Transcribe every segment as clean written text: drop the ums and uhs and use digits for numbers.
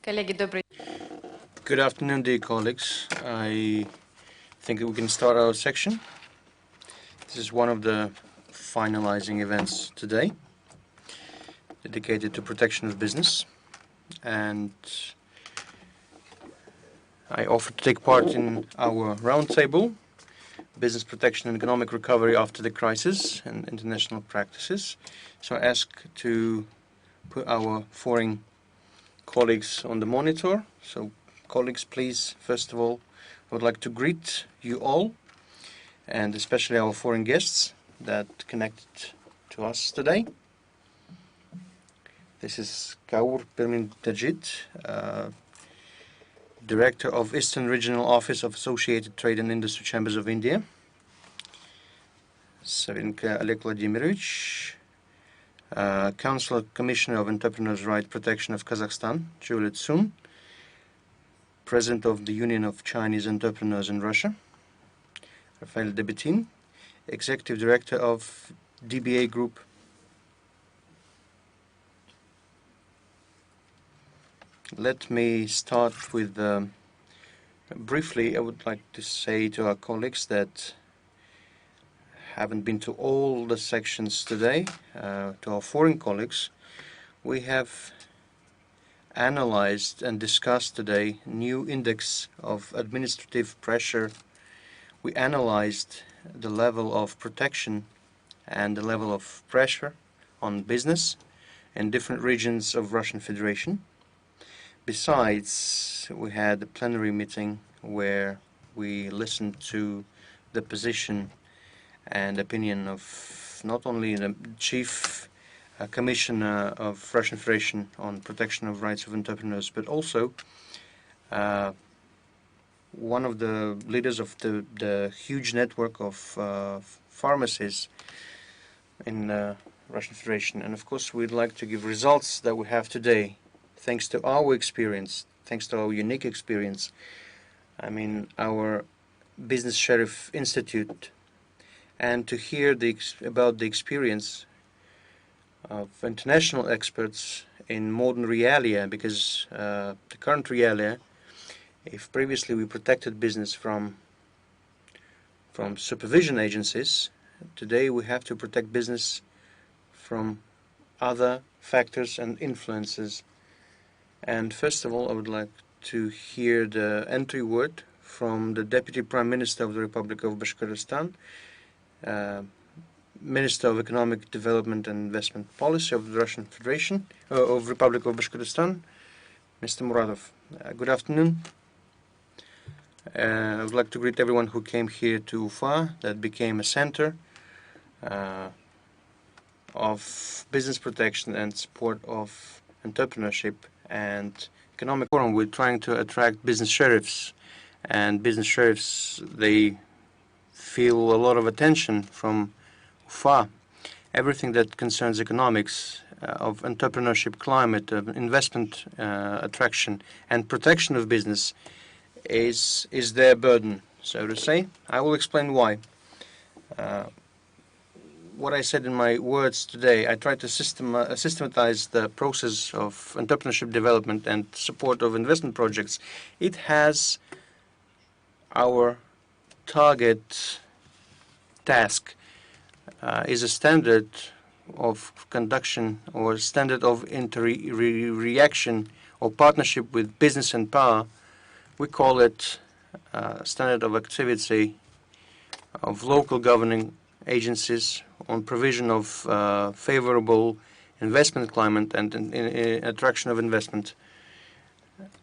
Коллеги, добрый Good afternoon, dear colleagues. I think we can start our section. This is one of the finalizing events today, dedicated to protection of business. And I offer to take part in our roundtable, Business Protection and Economic Recovery After the Crisis and International Practices. So I ask to put our foreign colleagues on the monitor. So colleagues, please, first of all, I would like to greet you all, and especially our foreign guests that connected to us today. This is Kaur Pirmin-Tajid, Director of Eastern Regional Office of Associated Trade and Industry Chambers of India. Savinka Oleg Vladimirovich, Council Commissioner of Entrepreneurs' Right Protection of Kazakhstan, Juliet Sun, President of the Union of Chinese Entrepreneurs in Russia, Rafael Debetin, Executive Director of DBA Group. Let me start with, briefly, I would like to say to our colleagues that haven't been to all the sections today, to our foreign colleagues, we have analyzed and discussed today new index of administrative pressure. We analyzed the level of protection and the level of pressure on business in different regions of Russian Federation. Besides, we had a plenary meeting where we listened to the position and opinion of not only the Chief Commissioner of Russian Federation on protection of rights of entrepreneurs, but also one of the leaders of the huge network of pharmacies in Russian Federation. And of course, we'd like to give results that we have today, thanks to our experience, thanks to our unique experience. I mean, our Business Sheriff Institute, and to hear about the experience of international experts in modern realia, because the current realia, if previously we protected business from supervision agencies, today we have to protect business from other factors and influences. And first of all, I would like to hear the entry word from the Deputy Prime Minister of the Republic of Bashkortostan, Minister of Economic Development and Investment Policy of the Russian Federation, of Republic of Bashkortostan, Mr. Muradov. Good afternoon. I would like to greet everyone who came here to Ufa, that became a center of business protection and support of entrepreneurship and economic forum. We're trying to attract business sheriffs, and business sheriffs, they feel a lot of attention from Ufa. Everything that concerns economics, of entrepreneurship climate, of investment attraction and protection of business is their burden, so to say. I will explain why. What I said in my words today, I tried to systematize the process of entrepreneurship development and support of investment projects. It has our target task is a standard of conduction or standard of reaction or partnership with business and power. We call it standard of activity of local governing agencies on provision of favorable investment climate and attraction of investment.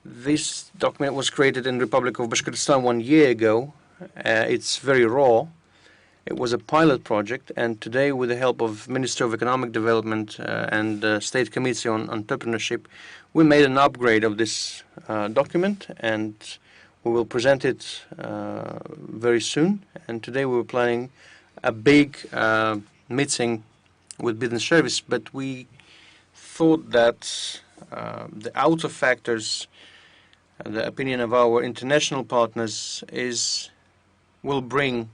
This document was created in the Republic of Bashkortostan 1 year ago. It's very raw. It was a pilot project, and today, with the help of Minister of Economic Development and State Committee on Entrepreneurship, we made an upgrade of this document, and we will present it very soon. And today we were planning a big meeting with business service, but we thought that the outer factors, the opinion of our international partners will bring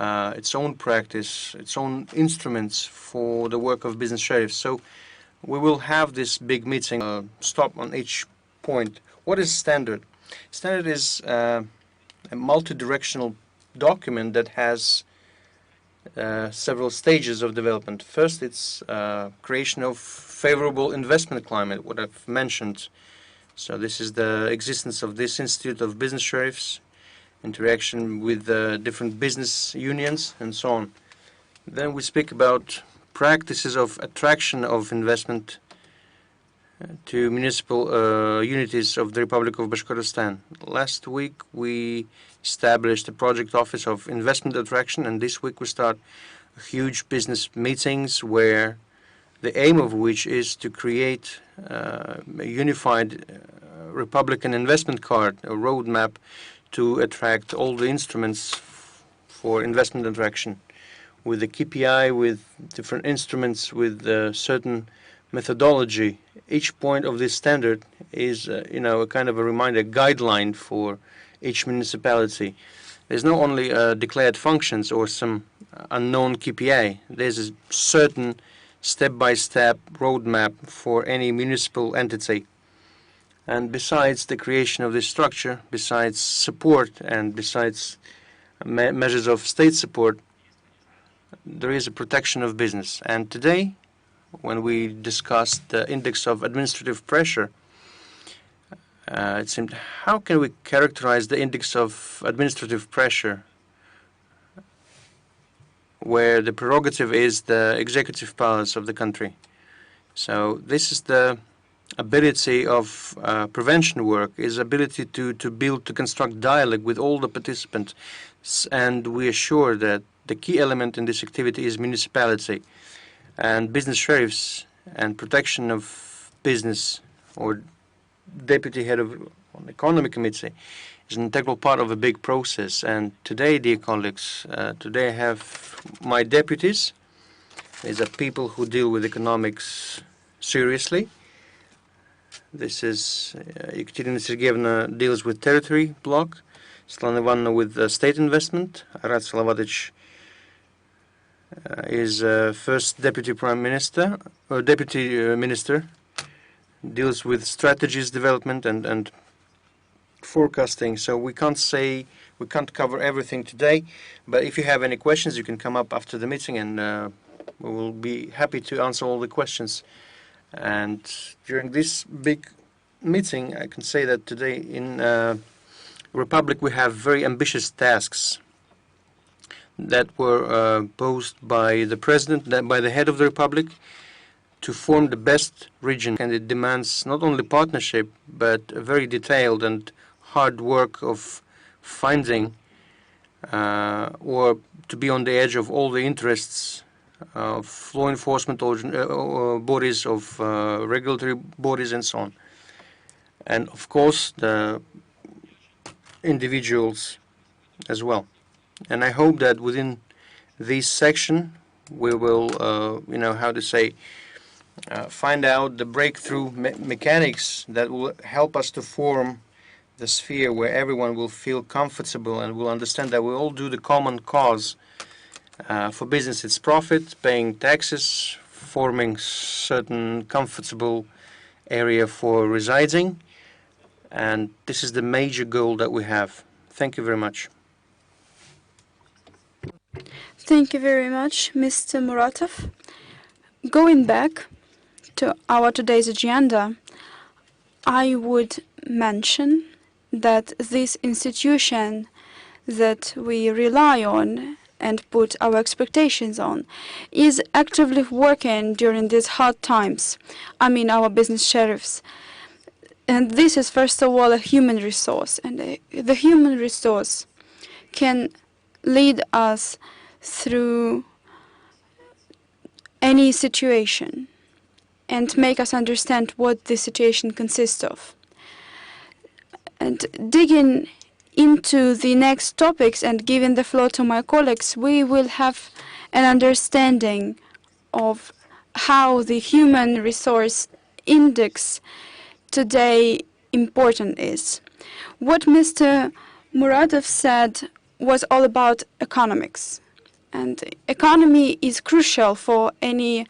its own practice, its own instruments for the work of business sheriffs. So we will have this big meeting, stop on each point. What is standard? Standard is a multi-directional document that has several stages of development. First, it's creation of favorable investment climate, what I've mentioned. So this is the existence of this Institute of Business Sheriffs, interaction with different business unions, and so on. Then we speak about practices of attraction of investment to municipal unities of the Republic of Bashkortostan. Last week we established a project office of investment attraction, and this week we start huge business meetings where the aim of which is to create a unified Republican investment card, a roadmap to attract all the instruments for investment attraction, with the KPI, with different instruments, with certain methodology. Each point of this standard is, a kind of a reminder, guideline for each municipality. There's not only declared functions or some unknown KPI. There's a certain step-by-step roadmap for any municipal entity. And besides the creation of this structure, besides support and besides measures of state support, there is a protection of business. And today, when we discussed the index of administrative pressure, it seemed, how can we characterize the index of administrative pressure where the prerogative is the executive powers of the country? So this is the ability of prevention work, is ability to build, to construct dialogue with all the participants, and we assure that the key element in this activity is municipality, and business sheriffs and protection of business, or deputy head of the economy committee, is an integral part of a big process. And today, dear colleagues, today I have my deputies. These are people who deal with economics seriously. This is Ekaterina Sergeyevna deals with territory block, Svetlana Ivanovna with state investment, Arat Salavatovich is first deputy prime minister, or deputy minister, deals with strategies development and forecasting. So we can't cover everything today, but if you have any questions, you can come up after the meeting, and we will be happy to answer all the questions. And during this big meeting, I can say that today in Republic we have very ambitious tasks that were posed by the President, by the head of the Republic, to form the best region. And it demands not only partnership, but a very detailed and hard work of finding or to be on the edge of all the interests of law enforcement bodies, of regulatory bodies, and so on. And of course the individuals as well. And I hope that within this section we will, find out the breakthrough mechanics that will help us to form the sphere where everyone will feel comfortable and will understand that we all do the common cause. For business, it's profit, paying taxes, forming certain comfortable area for residing, and this is the major goal that we have. Thank you very much. Thank you very much, Mr. Muratov. Going back to our today's agenda, I would mention that this institution that we rely on and put our expectations on is actively working during these hard times. I mean, our business sheriffs. And this is, first of all, a human resource. And the human resource can lead us through any situation and make us understand what the situation consists of. And digging into the next topics and giving the floor to my colleagues, we will have an understanding of how the human resource index today important is. What Mr. Muratov said was all about economics. And economy is crucial for any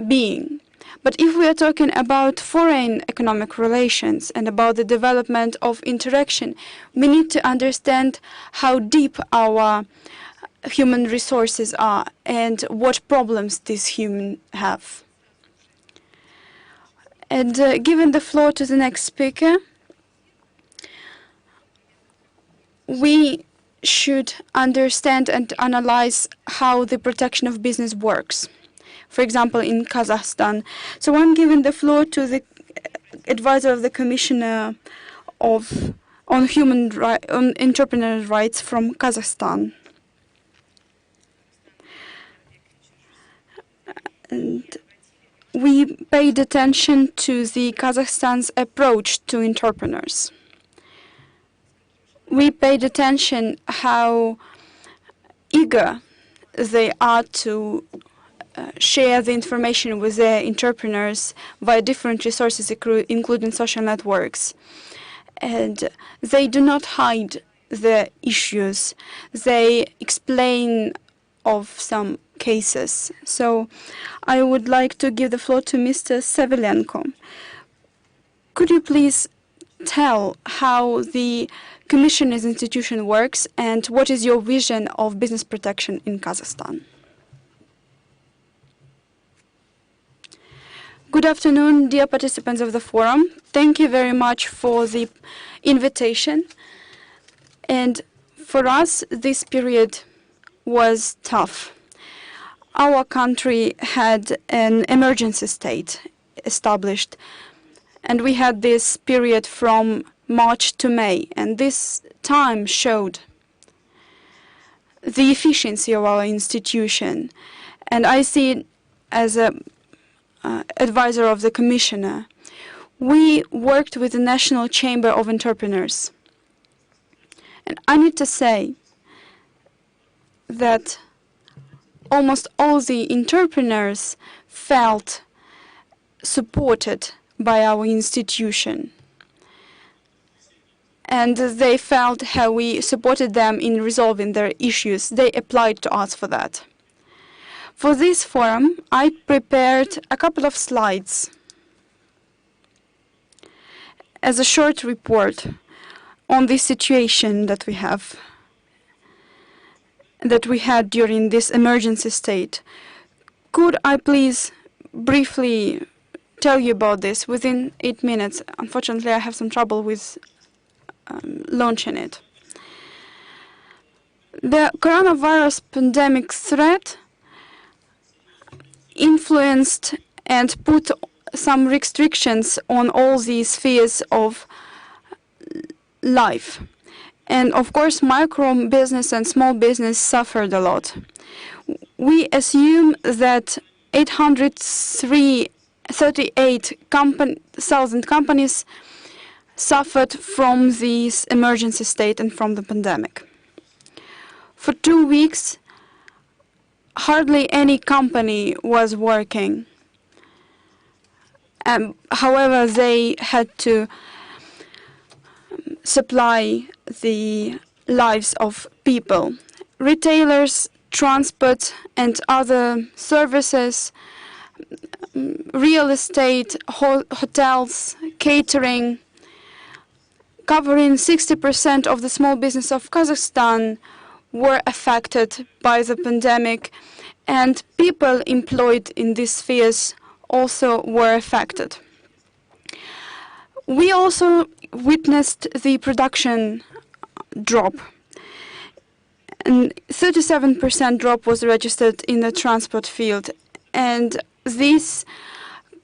being. But if we are talking about foreign economic relations and about the development of interaction, we need to understand how deep our human resources are and what problems these humans have. And giving the floor to the next speaker, we should understand and analyze how the protection of business works. For example, in Kazakhstan. So I'm giving the floor to the advisor of the Commissioner on entrepreneur rights from Kazakhstan. And we paid attention to the Kazakhstan's approach to entrepreneurs. We paid attention how eager they are to share the information with their entrepreneurs via different resources, including social networks. And they do not hide the issues. They explain of some cases. So I would like to give the floor to Mr. Savilenko. Could you please tell how the Commissioner's institution works and what is your vision of business protection in Kazakhstan? Good afternoon, dear participants of the forum. Thank you very much for the invitation. And for us, this period was tough. Our country had an emergency state established, and we had this period from March to May, and this time showed the efficiency of our institution. And I see it as a advisor of the Commissioner. We worked with the National Chamber of Entrepreneurs. And I need to say that almost all the entrepreneurs felt supported by our institution. And they felt how we supported them in resolving their issues. They applied to us for that. For this forum, I prepared a couple of slides as a short report on the situation that we had during this emergency state. Could I please briefly tell you about this within 8 minutes? Unfortunately, I have some trouble with launching it. The coronavirus pandemic threat influenced and put some restrictions on all these spheres of life. And of course, micro business and small business suffered a lot. We assume that 838,000 companies suffered from this emergency state and from the pandemic. For 2 weeks, hardly any company was working. However, they had to supply the lives of people. Retailers, transport, and other services, real estate, hotels, catering, covering 60% of the small business of Kazakhstan, were affected by the pandemic, and people employed in these spheres also were affected. We also witnessed the production drop. And 37% drop was registered in the transport field, and these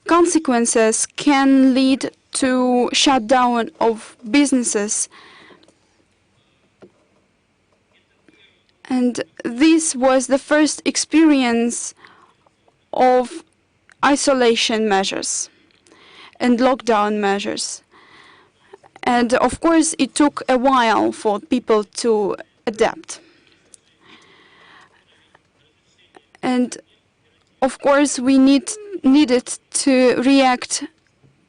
consequences can lead to shutdown of businesses. And this was the first experience of isolation measures and lockdown measures. And of course, it took a while for people to adapt. And of course, we needed to react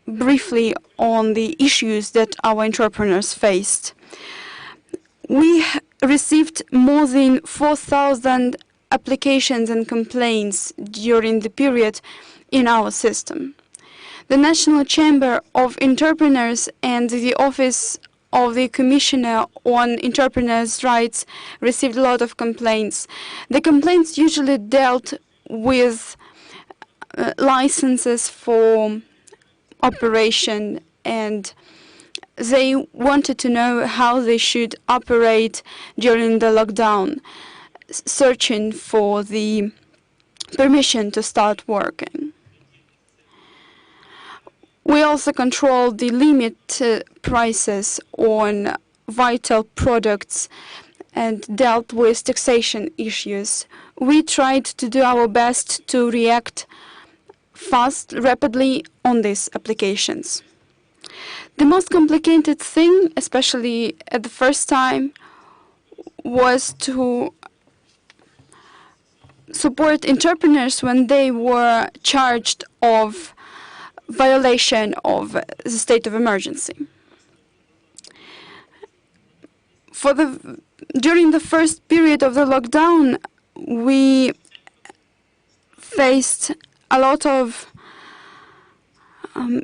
briefly on the issues that our entrepreneurs faced. We received more than 4,000 applications and complaints during the period in our system. The National Chamber of Entrepreneurs and the Office of the Commissioner on Entrepreneurs' Rights received a lot of complaints. The complaints usually dealt with licenses for operation, and they wanted to know how they should operate during the lockdown, searching for the permission to start working. We also controlled the limit prices on vital products and dealt with taxation issues. We tried to do our best to react rapidly on these applications. The most complicated thing, especially at the first time, was to support entrepreneurs when they were charged of violation of the state of emergency. During the first period of the lockdown, we faced a lot of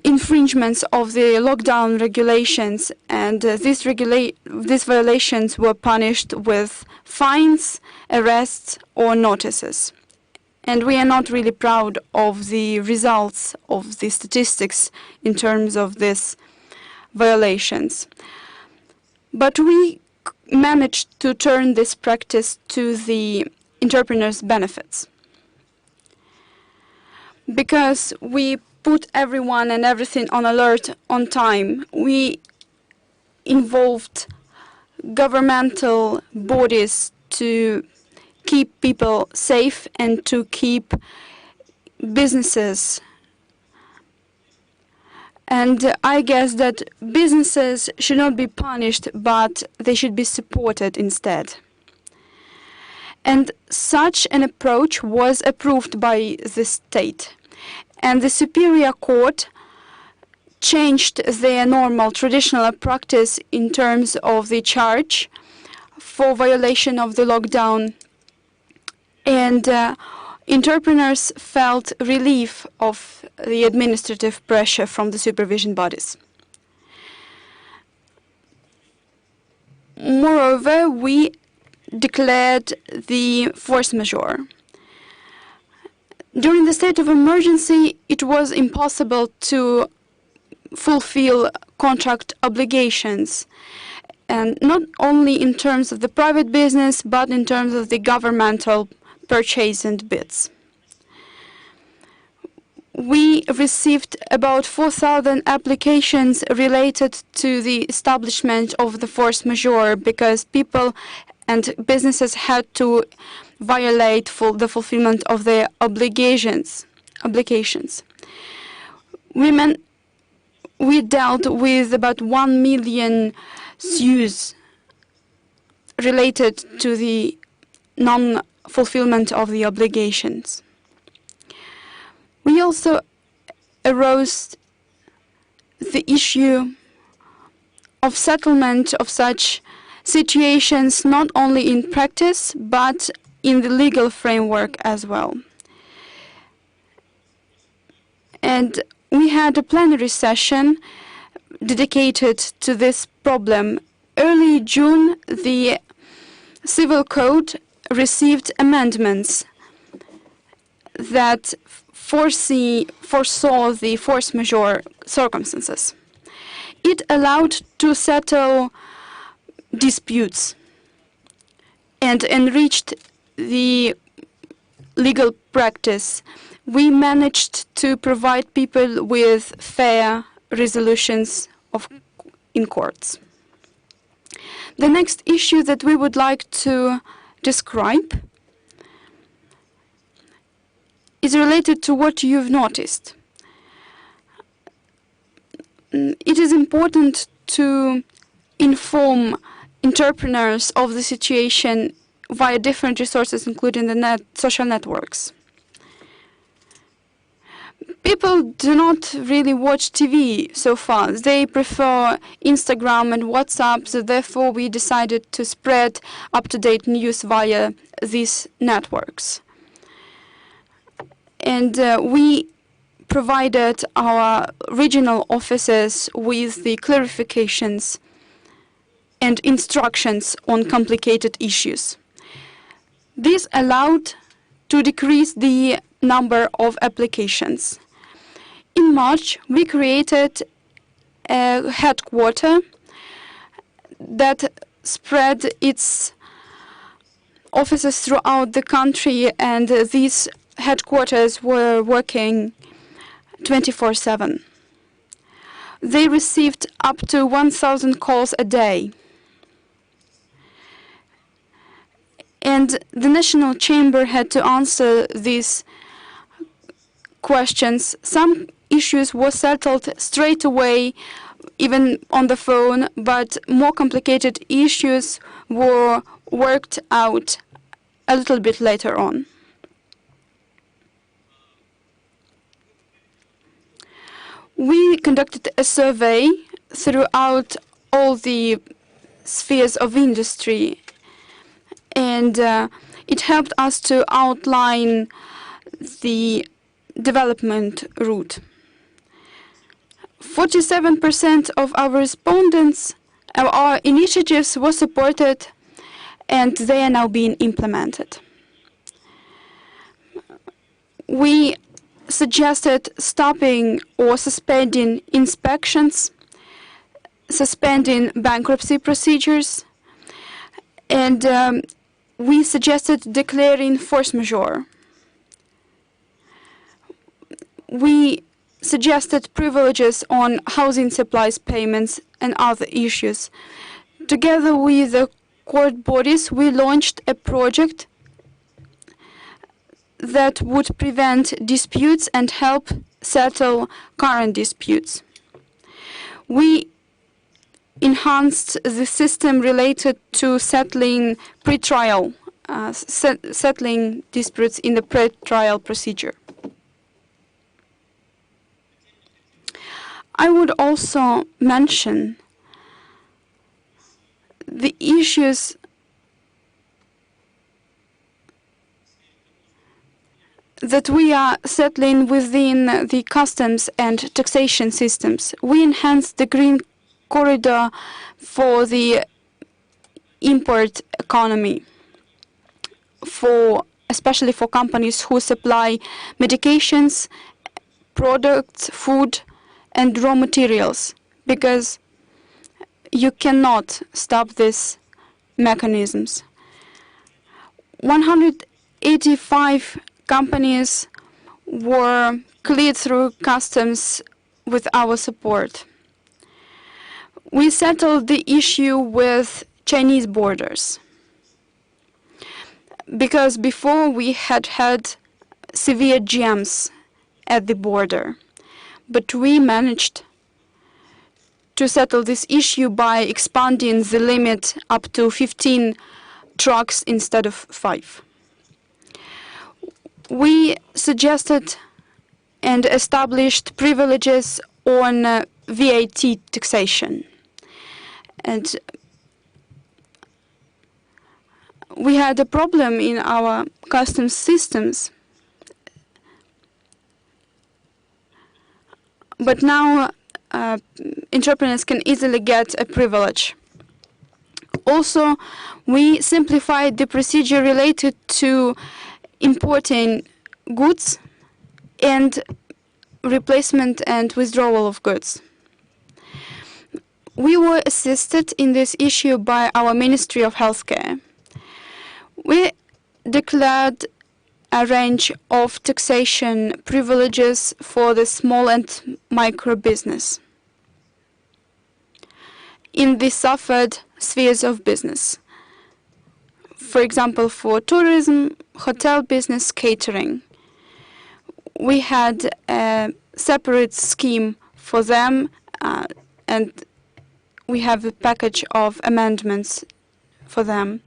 infringements of the lockdown regulations, and these violations were punished with fines, arrests, or notices. And we are not really proud of the results of the statistics in terms of these violations. But we managed to turn this practice to the entrepreneurs' benefits, because we put everyone and everything on alert on time. We involved governmental bodies to keep people safe and to keep businesses. And I guess that businesses should not be punished, but they should be supported instead. And such an approach was approved by the state. And the Superior Court changed their normal traditional practice in terms of the charge for violation of the lockdown. And entrepreneurs felt relief of the administrative pressure from the supervision bodies. Moreover, we declared the force majeure. During the state of emergency, it was impossible to fulfill contract obligations, and not only in terms of the private business, but in terms of the governmental purchase and bids. We received about 4,000 applications related to the establishment of the force majeure, because people and businesses had to violate the fulfillment of their obligations. We dealt with about 1 million suits related to the non-fulfillment of the obligations. We also arose the issue of settlement of such situations, not only in practice, but in the legal framework as well. And we had a plenary session dedicated to this problem. Early June, the Civil Code received amendments that foresaw the force majeure circumstances. It allowed to settle disputes and enriched the legal practice. We managed to provide people with fair resolutions in courts. The next issue that we would like to describe is related to what you've noticed. It is important to inform entrepreneurs of the situation via different resources, including the social networks. People do not really watch TV so far. They prefer Instagram and WhatsApp, so therefore we decided to spread up-to-date news via these networks. And we provided our regional offices with the clarifications and instructions on complicated issues. This allowed to decrease the number of applications. In March, we created a headquarter that spread its offices throughout the country, and these headquarters were working 24/7. They received up to 1,000 calls a day. And the National Chamber had to answer these questions. Some issues were settled straight away, even on the phone, but more complicated issues were worked out a little bit later on. We conducted a survey throughout all the spheres of industry, and it helped us to outline the development route. 47% of our respondents, our initiatives were supported, and they are now being implemented. We suggested stopping or suspending inspections, suspending bankruptcy procedures, and we suggested declaring force majeure. We suggested privileges on housing supplies payments and other issues. Together with the court bodies, we launched a project that would prevent disputes and help settle current disputes. We enhanced the system related to settling pre-trial, settling disputes in the pre-trial procedure. I would also mention the issues that we are settling within the customs and taxation systems. We enhanced the green corridor for the import economy, especially for companies who supply medications, products, food, and raw materials, because you cannot stop these mechanisms. 185 companies were cleared through customs with our support. We settled the issue with Chinese borders, because before we had severe jams at the border. But we managed to settle this issue by expanding the limit up to 15 trucks instead of 5. We suggested and established privileges on VAT taxation. And we had a problem in our customs systems. But now entrepreneurs can easily get a privilege. Also, we simplified the procedure related to importing goods and replacement and withdrawal of goods. We were assisted in this issue by our Ministry of Healthcare. We declared a range of taxation privileges for the small and micro business in the suffered spheres of business. For example, for tourism, hotel business, catering. We had a separate scheme for them, and we have a package of amendments for them.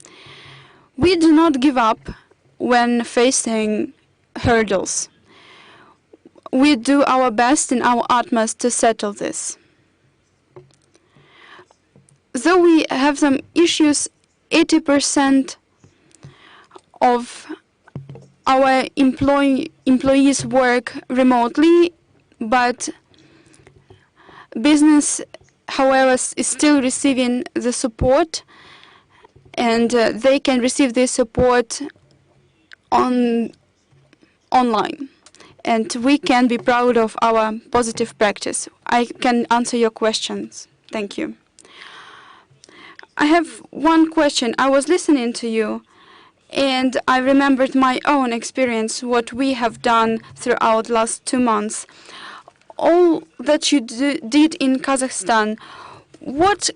We do not give up when facing hurdles. We do our best and our utmost to settle this. Though we have some issues, 80% of our employees work remotely, but business, however, is still receiving the support, and they can receive this support online. And we can be proud of our positive practice. I can answer your questions. Thank you. I have one question. I was listening to you, and I remembered my own experience, what we have done throughout the last 2 months. All that you did in Kazakhstan, what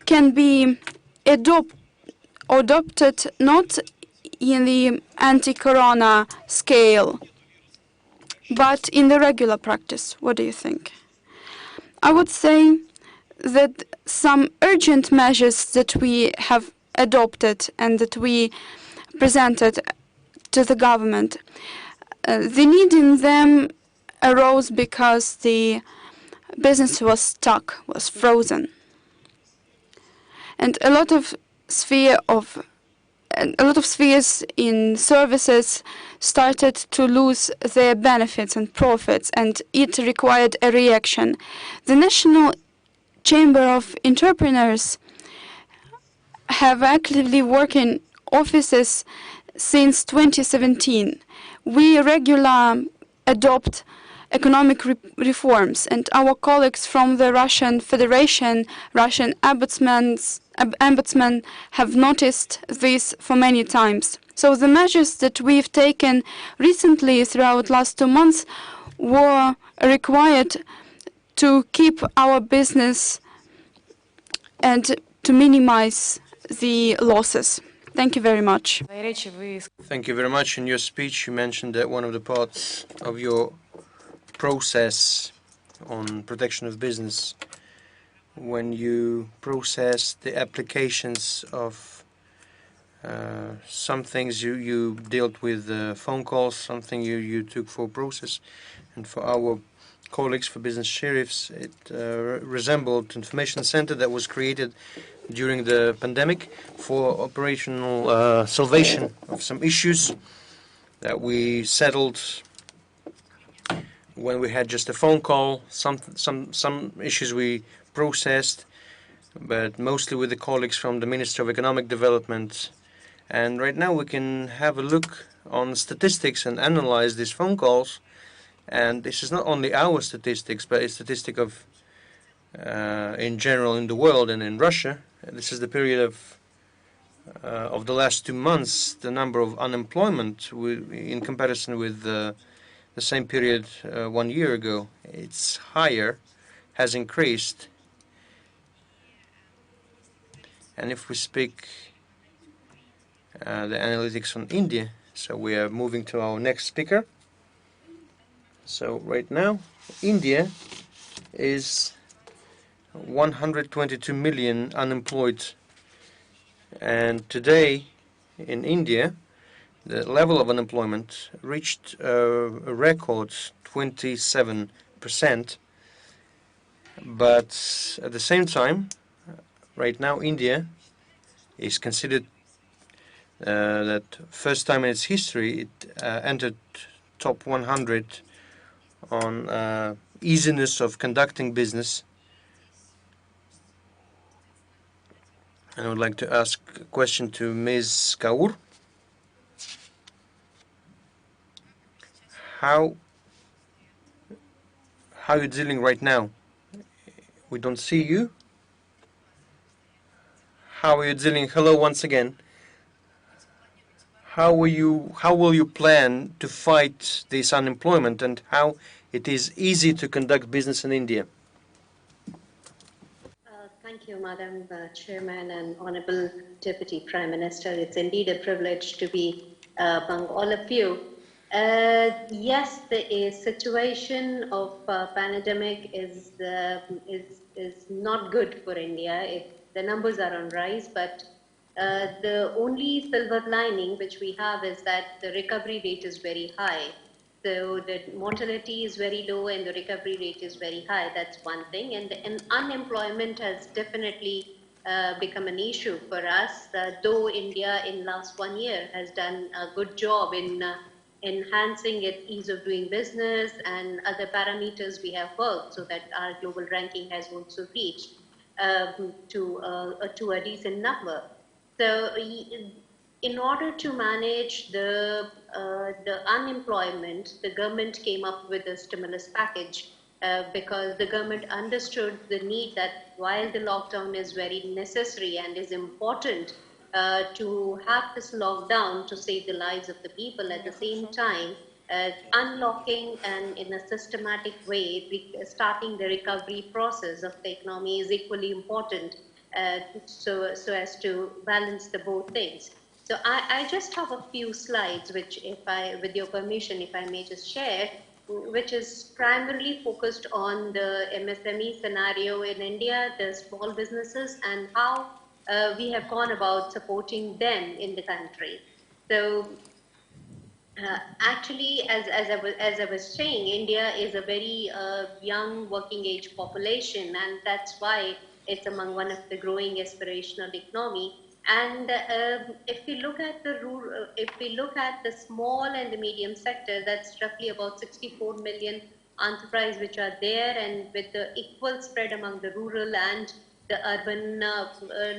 can be adopted not in the anti-corona scale, but in the regular practice? What do you think? I would say that some urgent measures that we have adopted and that we presented to the government, the need in them arose because the business was stuck, was frozen. And a lot of spheres in services started to lose their benefits and profits, and it required a reaction. The National Chamber of Entrepreneurs have actively working offices since 2017. We regularly adopt economic reforms, and our colleagues from the Russian Federation, Russian ombudsman have noticed this for many times. So the measures that we've taken recently throughout last 2 months were required to keep our business and to minimize the losses. Thank you very much. Thank you very much. In your speech, you mentioned that one of the parts of your process on protection of business, when you process the applications of some things you dealt with phone calls, something you took for process, and for our colleagues, for business sheriffs, it resembled information center that was created during the pandemic for operational salvation of some issues that we settled when we had just a phone call. Some issues we processed, but mostly with the colleagues from the Ministry of Economic Development. And right now we can have a look on statistics and analyze these phone calls. And this is not only our statistics, but a statistic of in general in the world and in Russia. This is the period of the last 2 months. The number of unemployment in comparison with the same period 1 year ago, it's higher, has increased. And if we speak the analytics on India, so we are moving to our next speaker. So right now, India is 122 million unemployed, and today in India the level of unemployment reached a record 27%. But at the same time, right now India is considered that first time in its history it entered top 100 on easiness of conducting business. And I would like to ask a question to Ms. Kaur. How are you dealing right now? We don't see you. How are you dealing? Hello once again. How will you plan to fight this unemployment, and how it is easy to conduct business in India? Thank you, Madam Chairman and Honorable Deputy Prime Minister. It's indeed a privilege to be among all of you. Yes, the situation of pandemic is not good for India. The numbers are on rise, but the only silver lining which we have is that the recovery rate is very high. So the mortality is very low and the recovery rate is very high. That's one thing. And unemployment has definitely become an issue for us, though India in last 1 year has done a good job in enhancing its ease of doing business and other parameters we have worked so that our global ranking has also reached to a decent number. So in order to manage the unemployment, the government came up with a stimulus package because the government understood the need that while the lockdown is very necessary and is important to have this lockdown to save the lives of the people, at the same time, unlocking and in a systematic way, starting the recovery process of the economy is equally important so as to balance the both things. So I just have a few slides, which with your permission, if I may just share, which is primarily focused on the MSME scenario in India, the small businesses, and how we have gone about supporting them in the country. So actually, as I was saying, India is a very young working age population, and that's why it's among one of the growing aspirational economy. And if we look at the small and the medium sector, that's roughly about 64 million enterprises which are there, and with the equal spread among the rural and the urban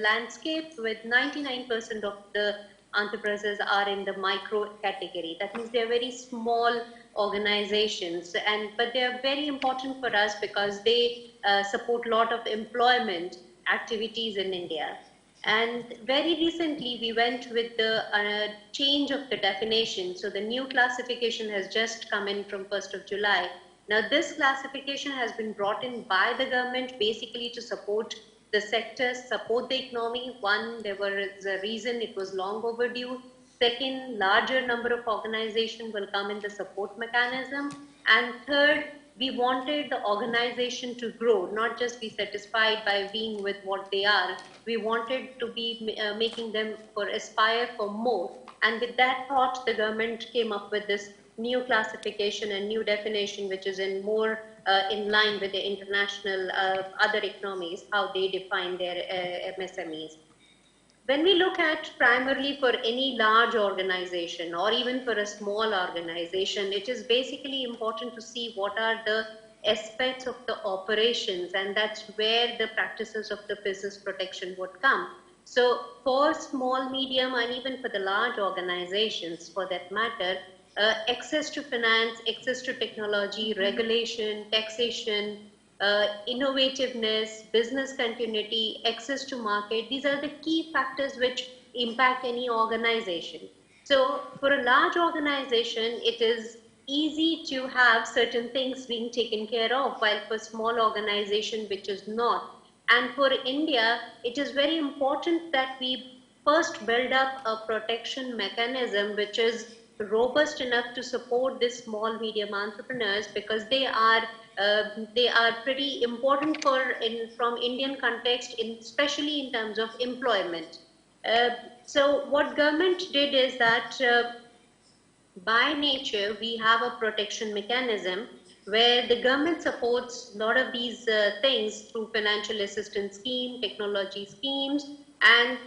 landscape, with 99% of the enterprises are in the micro category. That means they're very small organizations, but they are very important for us because they support a lot of employment activities in India. And very recently, we went with the change of the definition. So the new classification has just come in from 1st of July. Now, this classification has been brought in by the government basically to support the sectors, support the economy. One, there was a reason it was long overdue. Second, larger number of organizations will come in the support mechanism. And third, we wanted the organization to grow, not just be satisfied by being with what they are. We wanted to be making them aspire for more. And with that thought, the government came up with this new classification and new definition, which is in line with the international other economies, how they define their MSMEs. When we look at primarily for any large organization or even for a small organization, it is basically important to see what are the aspects of the operations, and that's where the practices of the business protection would come. So for small, medium, and even for the large organizations for that matter, access to finance, access to technology, regulation, taxation, innovativeness, business continuity, access to market, these are the key factors which impact any organization. So for a large organization, it is easy to have certain things being taken care of, while for small organization, which is not. And for India, it is very important that we first build up a protection mechanism which is robust enough to support these small medium entrepreneurs, because they are pretty important from Indian context, especially in terms of employment. So what government did is that by nature we have a protection mechanism where the government supports a lot of these things through financial assistance scheme, technology schemes, and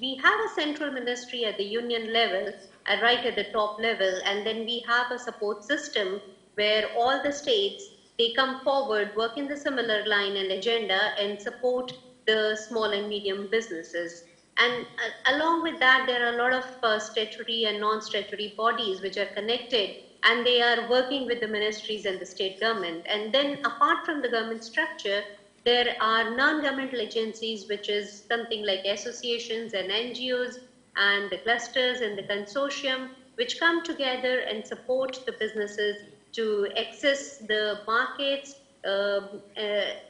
we have a central ministry at the union level, right at the top level, and then we have a support system where all the states, they come forward, work in the similar line and agenda, and support the small and medium businesses. And along with that, there are a lot of statutory and non-statutory bodies which are connected, and they are working with the ministries and the state government. And then apart from the government structure, there are non-governmental agencies, which is something like associations and NGOs and the clusters and the consortium, which come together and support the businesses to access the markets,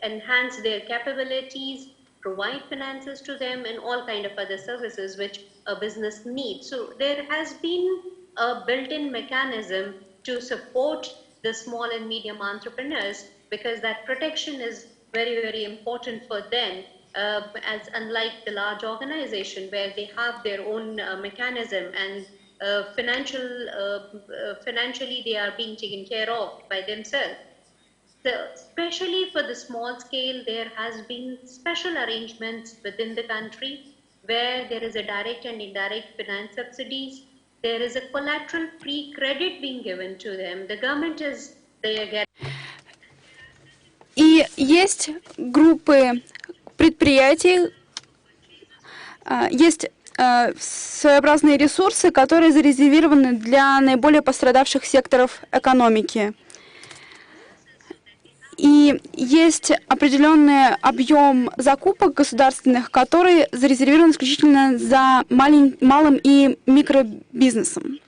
enhance their capabilities, provide finances to them, and all kind of other services which a business needs. So there has been a built-in mechanism to support the small and medium entrepreneurs, because that protection is very, very important for them, as unlike the large organization where they have their own mechanism and financially they are being taken care of by themselves. So especially for the small scale, there has been special arrangements within the country where there is a direct and indirect finance subsidies, there is a collateral-free credit being given to them. The government is there. И есть группы предприятий, есть своеобразные ресурсы, которые зарезервированы для наиболее пострадавших секторов экономики. И есть определенный объем закупок государственных, который зарезервирован исключительно за малым и микробизнесом.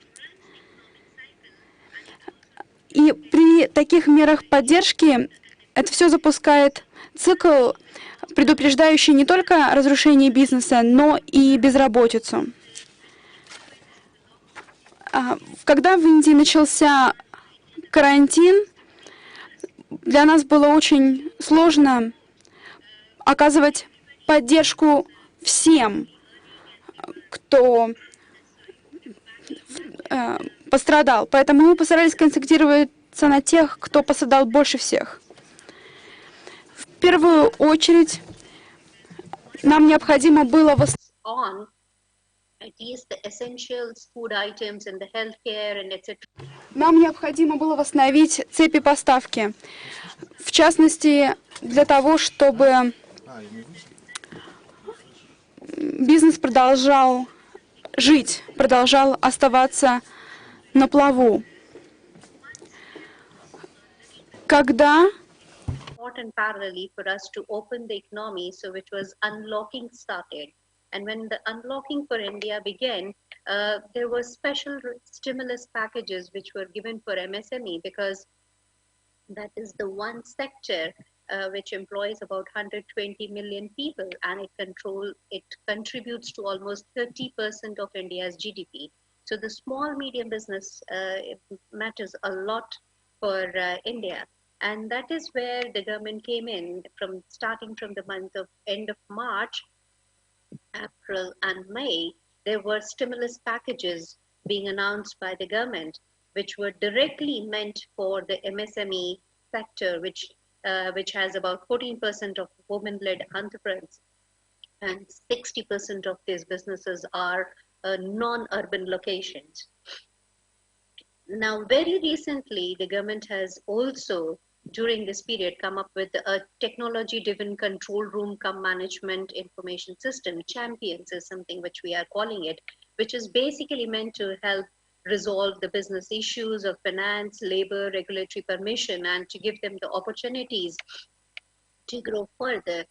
И при таких мерах поддержки это все запускает цикл, предупреждающий не только разрушение бизнеса, но и безработицу. Когда в Индии начался карантин, для нас было очень сложно оказывать поддержку всем, кто пострадал. Поэтому мы постарались концентрироваться на тех, кто пострадал больше всех. В первую очередь нам необходимо было восстановить цепи поставки. В частности, для того, чтобы бизнес продолжал жить, продолжал оставаться на плаву. Когда important parallelly for us to open the economy, so which was unlocking started. And when the unlocking for India began, there were special stimulus packages which were given for MSME, because that is the one sector which employs about 120 million people, and it contributes to almost 30% of India's GDP. So the small medium business matters a lot for India. And that is where the government came in, starting from the month of end of March, April and May. There were stimulus packages being announced by the government, which were directly meant for the MSME sector, which has about 14% of women-led enterprise, and 60% of these businesses are non-urban locations. Now, very recently, the government has also, during this period, come up with a technology-driven control room cum management information system. Champions is something which we are calling it, which is basically meant to help resolve the business issues of finance, labor, regulatory permission, and to give them the opportunities to grow further.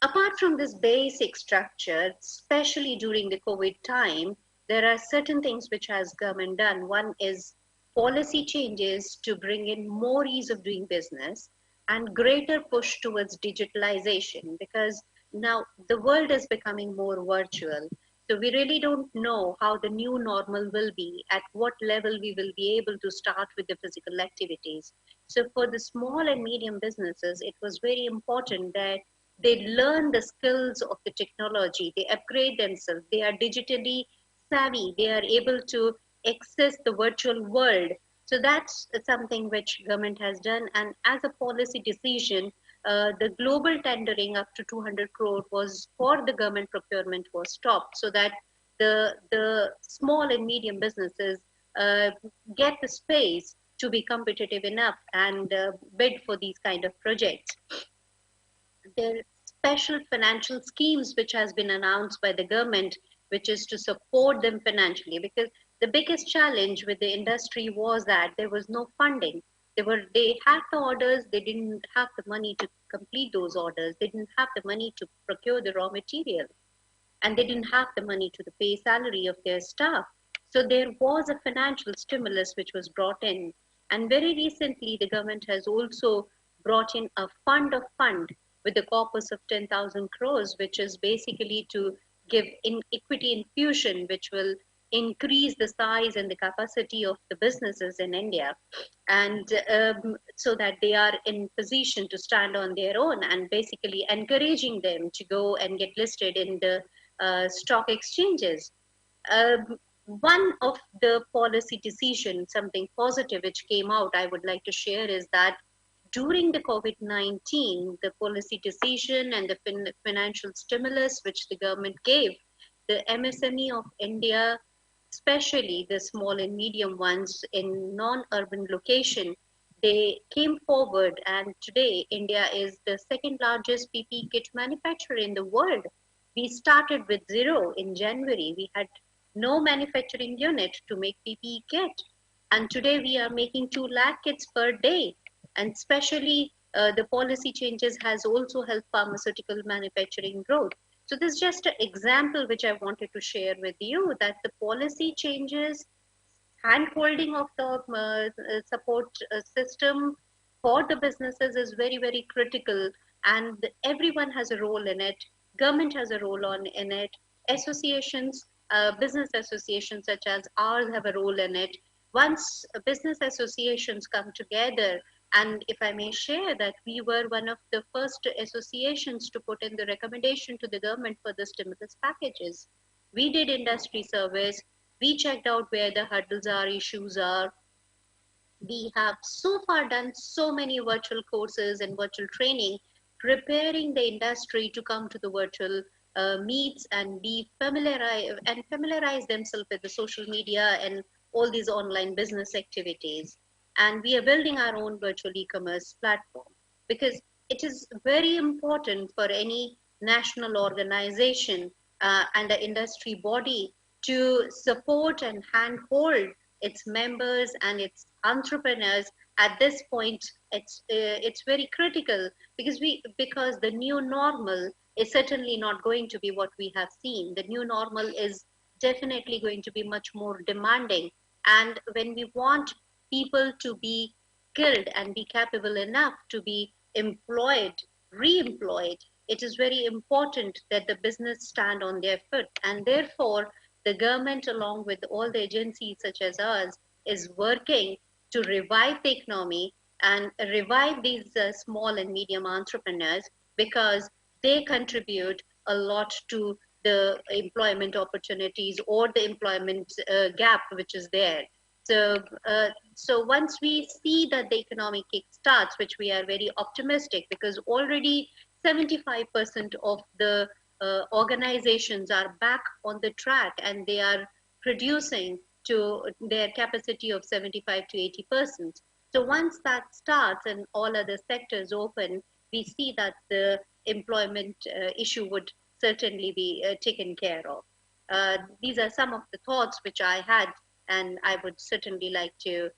Apart from this basic structure, especially during the COVID time, there are certain things which has government done. One is policy changes to bring in more ease of doing business and greater push towards digitalization, because now the world is becoming more virtual. So we really don't know how the new normal will be, at what level we will be able to start with the physical activities. So for the small and medium businesses, it was very important that they learn the skills of the technology, they upgrade themselves, they are digitally savvy, they are able to access the virtual world. So that's something which government has done. And as a policy decision, the global tendering up to 200 crore was for the government procurement was stopped, so that the small and medium businesses get the space to be competitive enough and bid for these kind of projects. There are special financial schemes which has been announced by the government, which is to support them financially, because the biggest challenge with the industry was that there was no funding. They had the orders, they didn't have the money to complete those orders, they didn't have the money to procure the raw material, and they didn't have the money to pay salary of their staff. So there was a financial stimulus which was brought in. And very recently, the government has also brought in a fund with a corpus of 10,000 crores, which is basically to give in equity infusion, which will increase the size and the capacity of the businesses in India, and so that they are in position to stand on their own, and basically encouraging them to go and get listed in the stock exchanges. One of the policy decisions, something positive which came out, I would like to share, is that during the COVID-19, the policy decision and the financial stimulus which the government gave, the MSME of India especially the small and medium ones in non-urban location, they came forward, and today India is the second largest PPE kit manufacturer in the world. We started with zero in January. We had no manufacturing unit to make PPE kit. And today we are making 2 lakh kits per day. And especially the policy changes has also helped pharmaceutical manufacturing growth. So this is just an example which I wanted to share with you, that the policy changes, hand-holding of the support system for the businesses is very, very critical, and everyone has a role in it. Government has a role in it. Associations, business associations such as ours have a role in it. Once business associations come together, and if I may share that we were one of the first associations to put in the recommendation to the government for the stimulus packages. We did industry surveys. We checked out where the hurdles are, issues are. We have so far done so many virtual courses and virtual training, preparing the industry to come to the virtual meets and be familiarize themselves with the social media and all these online business activities. And we are building our own virtual e-commerce platform, because it is very important for any national organization and the industry body to support and handhold its members and its entrepreneurs. At this point, it's very critical, because the new normal is certainly not going to be what we have seen. The new normal is definitely going to be much more demanding, and when we want people to be skilled and be capable enough to be employed, re-employed, it is very important that the business stand on their foot. And therefore the government, along with all the agencies such as ours, is working to revive the economy and revive these small and medium entrepreneurs, because they contribute a lot to the employment opportunities or the employment gap which is there. So once we see that the economic kick starts, which we are very optimistic, because already 75% of the organizations are back on the track, and they are producing to their capacity of 75 to 80%. So once that starts and all other sectors open, we see that the employment issue would certainly be taken care of. These are some of the thoughts which I had, and I would certainly like to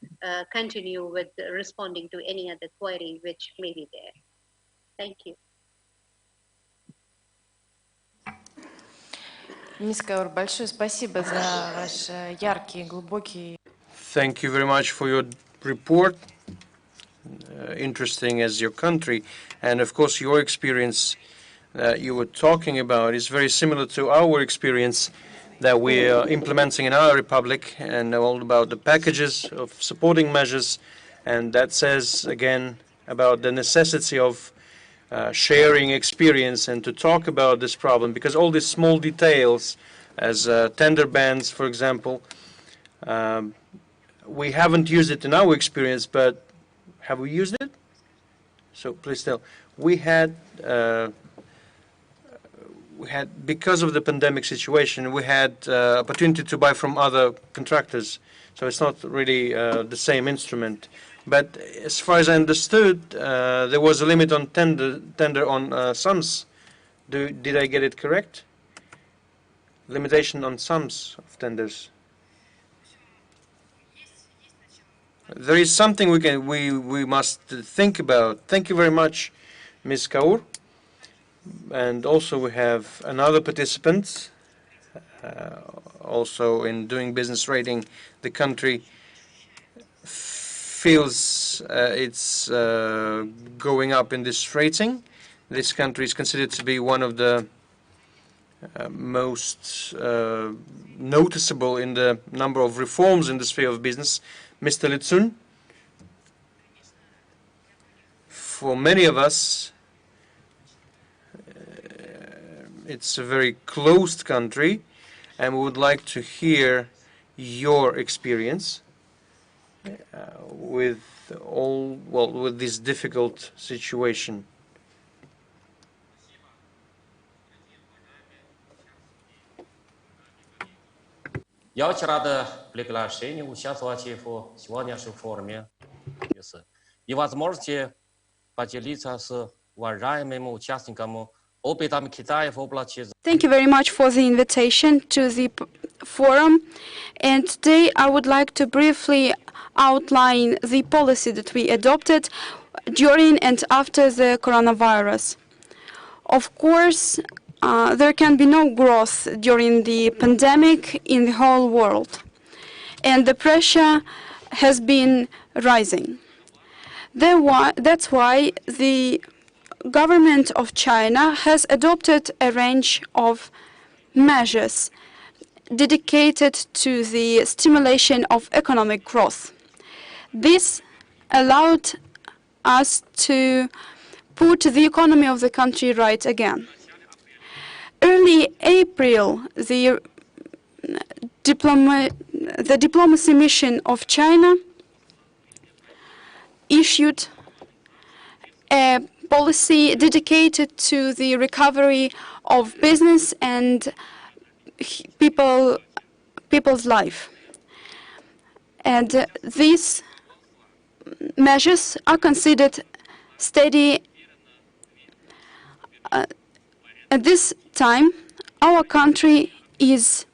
continue with responding to any other query which may be there. Thank you. Мисс Каур, большое спасибо за ваш яркий, глубокий. Thank you very much for your report, interesting as your country, and of course your experience that you were talking about is very similar to our experience that we are implementing in our republic, and all about the packages of supporting measures, and that says again about the necessity of sharing experience and to talk about this problem, because all these small details, as tender bans, for example, we haven't used it in our experience, but have we used it? So please tell. We had, because of the pandemic situation, we had opportunity to buy from other contractors. So it's not really the same instrument. But as far as I understood, there was a limit on tender on sums. Did I get it correct? Limitation on sums of tenders. There is something we must think about. Thank you very much, Ms. Kaur. And also we have another participant, also in doing business rating. The country feels it's going up in this rating. This country is considered to be one of the most noticeable in the number of reforms in the sphere of business. Mr. Litsun, for many of us, it's a very closed country, and we would like to hear your experience with this difficult situation. Я очень рада приглашению участвовать в сегодняшнем форуме и возможности поделиться с уважаемыми участниками опытом Китая в области. Thank you very much for the invitation to the forum. And today I would like to briefly outline the policy that we adopted during and after the coronavirus. Of course, there can be no growth during the pandemic in the whole world, and the pressure has been rising. That's why the government of China has adopted a range of measures dedicated to the stimulation of economic growth. This allowed us to put the economy of the country right again. Early April, the diplomacy mission of China issued a policy dedicated to the recovery of business and people's life. And these measures are considered steady. At this time, our country is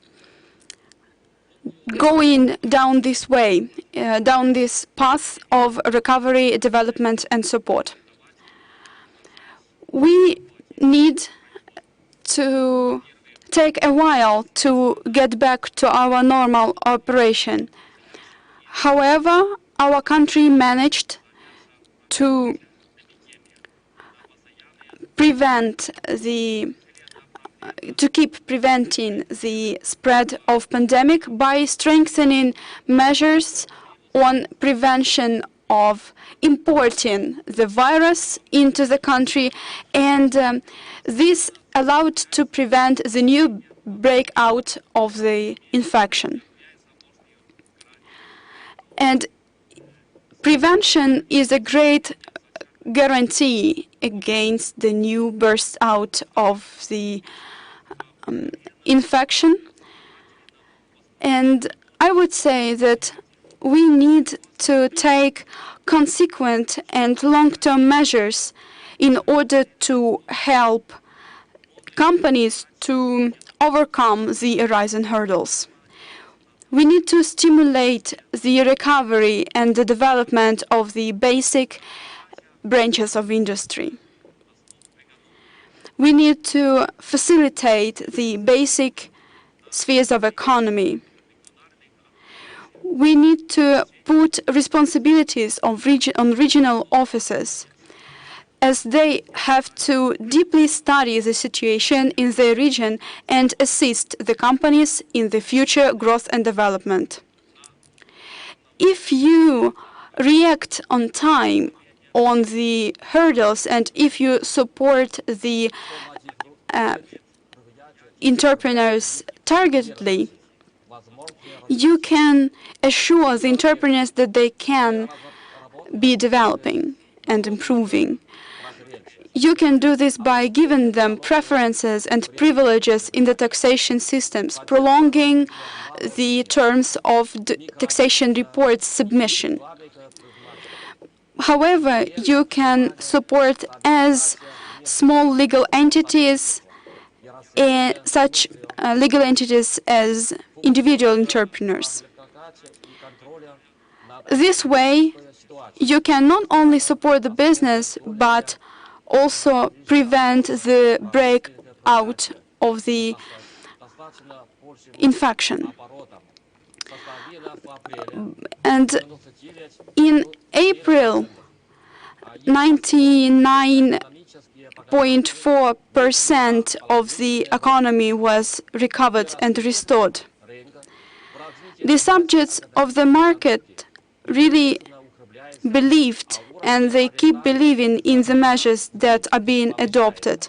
going down this way, down this path of recovery, development, and support. We need to take a while to get back to our normal operation. However, our country managed to keep preventing the spread of pandemic by strengthening measures on prevention of importing the virus into the country, and this allowed to prevent the new breakout of the infection. And prevention is a great guarantee against the new burst out of the infection. And I would say that we need to take consequent and long-term measures in order to help companies to overcome the arising hurdles. We need to stimulate the recovery and the development of the basic branches of industry. We need to facilitate the basic spheres of economy. We need to put responsibilities on regional offices, as they have to deeply study the situation in their region and assist the companies in the future growth and development. If you react on time on the hurdles, and if you support the entrepreneurs targetedly, you can assure the entrepreneurs that they can be developing and improving. You can do this by giving them preferences and privileges in the taxation systems, prolonging the terms of taxation report submission. However, you can support as small legal entities, such legal entities as individual entrepreneurs. This way, you can not only support the business, but also prevent the breakout of the infection. And in April, 99.4% of the economy was recovered and restored. The subjects of the market really believed, and they keep believing in the measures that are being adopted.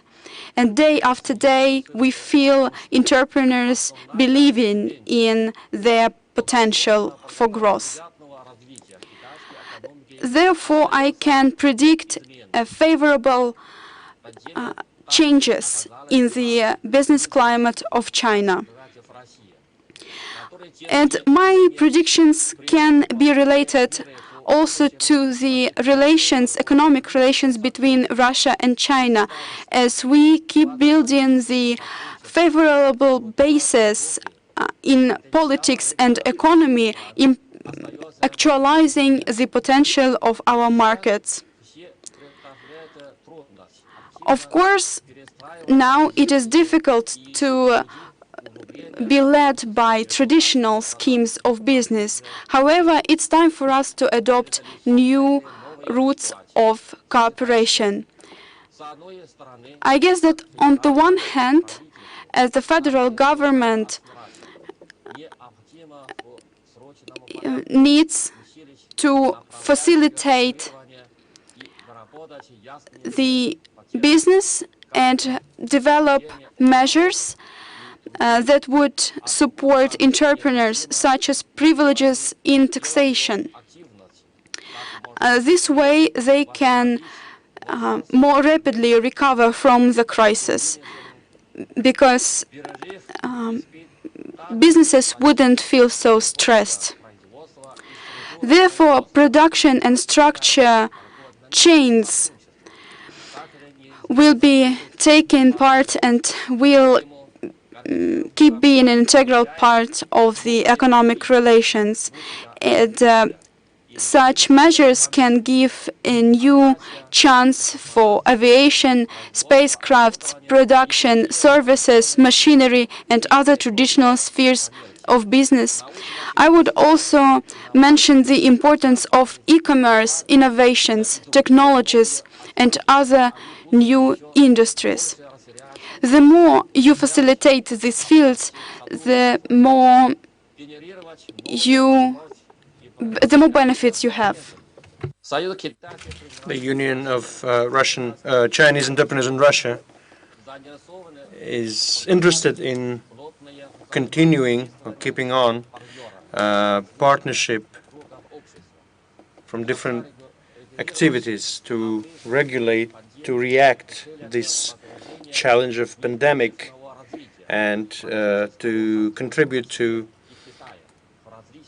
And day after day, we feel entrepreneurs believing in their potential for growth. Therefore, I can predict favorable changes in the business climate of China. And my predictions can be related also to the relations, economic relations between Russia and China, as we keep building the favorable basis in politics and economy, in actualizing the potential of our markets. Of course, now it is difficult to be led by traditional schemes of business. However, it's time for us to adopt new routes of cooperation. I guess that on the one hand, as the federal government needs to facilitate the business and develop measures that would support entrepreneurs, such as privileges in taxation. This way, they can more rapidly recover from the crisis, because businesses wouldn't feel so stressed. Therefore, production and structure chains will be taking part and will keep being an integral part of the economic relations. And such measures can give a new chance for aviation, spacecraft production, services, machinery, and other traditional spheres of business. I would also mention the importance of e-commerce, innovations, technologies, and other new industries. The more you facilitate these fields, the more benefits you have. The Union of Chinese Entrepreneurs in Russia is interested in continuing or keeping on partnership from different activities to regulate, to react this challenge of pandemic, and to contribute to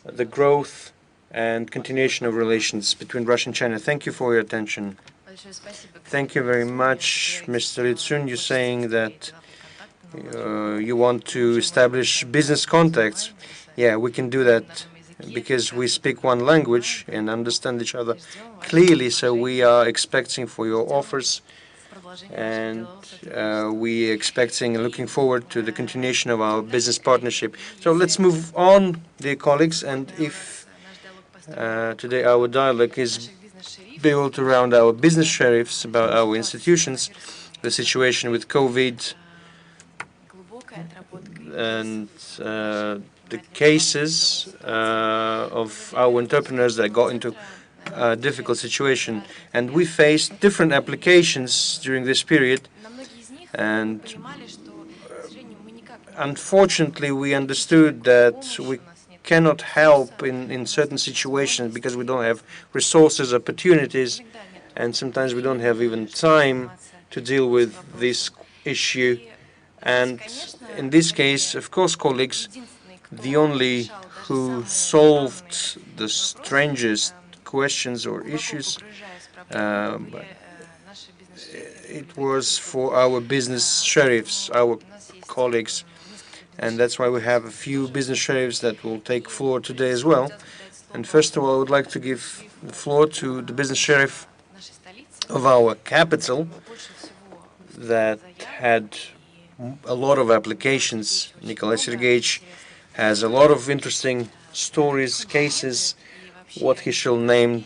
the growth and continuation of relations between Russia and China. Thank you for your attention. Thank you very much, Mr. Litsun. You're saying that you want to establish business contacts. Yeah, we can do that because we speak one language and understand each other clearly. So we are expecting for your offers, and we are expecting and looking forward to the continuation of our business partnership. So let's move on, dear colleagues, and if today our dialogue is built around our business sheriffs, about our institutions, the situation with COVID, and the cases of our entrepreneurs that got into a difficult situation. And we faced different applications during this period, and unfortunately we understood that we cannot help in certain situations because we don't have resources, opportunities, and sometimes we don't have even time to deal with this issue. And in this case, of course, colleagues, the only who solved the strangest questions or issues, it was for our business sheriffs, our colleagues. And that's why we have a few business sheriffs that will take floor today as well. And first of all, I would like to give the floor to the business sheriff of our capital that had a lot of applications. Nikolai Sergeyevich has a lot of interesting stories, cases, what he shall name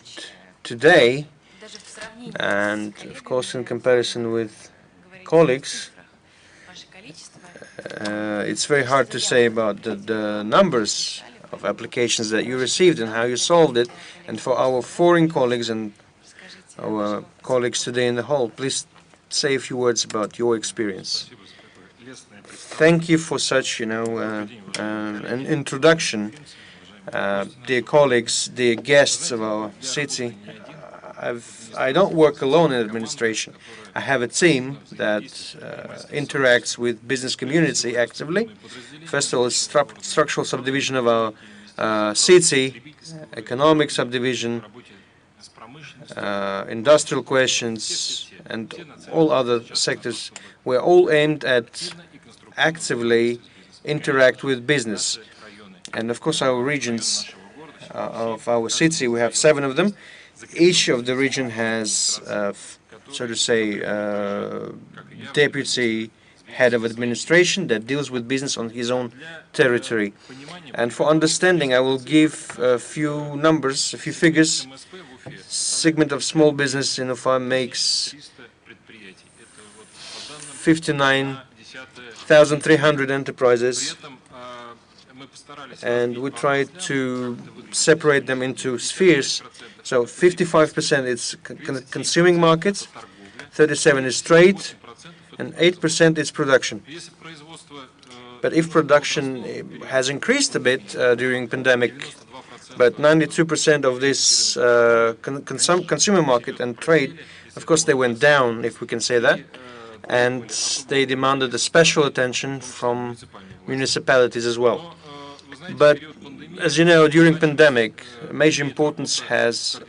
today. And of course, in comparison with colleagues, it's very hard to say about the numbers of applications that you received and how you solved it. And for our foreign colleagues and our colleagues today in the hall, please say a few words about your experience. Thank you for such, an introduction. Dear colleagues, dear guests of our city, I don't work alone in administration. I have a team that interacts with business community actively. First of all, structural subdivision of our city, economic subdivision, industrial questions, and all other sectors. We're all aimed at actively interact with business. And of course, our regions of our city, we have 7 of them. Each of the region has, so to say, deputy head of administration that deals with business on his own territory. And for understanding, I will give a few numbers, a few figures. Segment of small business in Ufa makes 59,300 enterprises, and we try to separate them into spheres. So 55% is consuming markets, 37% is trade, and 8% is production. But if production has increased a bit during pandemic, but 92% of this consumer market and trade, of course, they went down, if we can say that, and they demanded a special attention from municipalities as well. But as you know, during pandemic, major importance has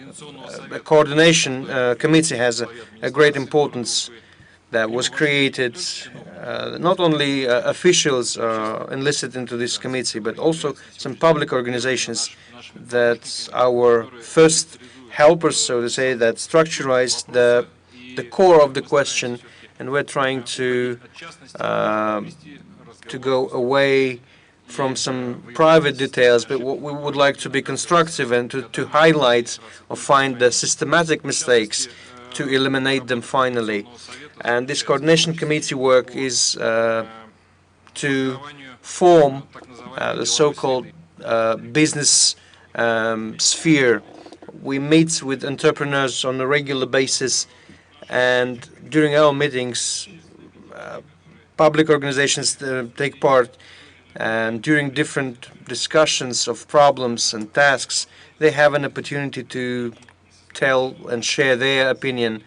a coordination committee has a great importance that was created. Not only officials enlisted into this committee, but also some public organizations that our first helpers, so to say, that structurized the core of the question, and we're trying to go away from some private details, but what we would like to be constructive and to highlight or find the systematic mistakes to eliminate them finally. And this coordination committee work is to form the so-called business sphere. We meet with entrepreneurs on a regular basis, and during our meetings, public organizations take part, and during different discussions of problems and tasks, they have an opportunity to tell and share their opinion,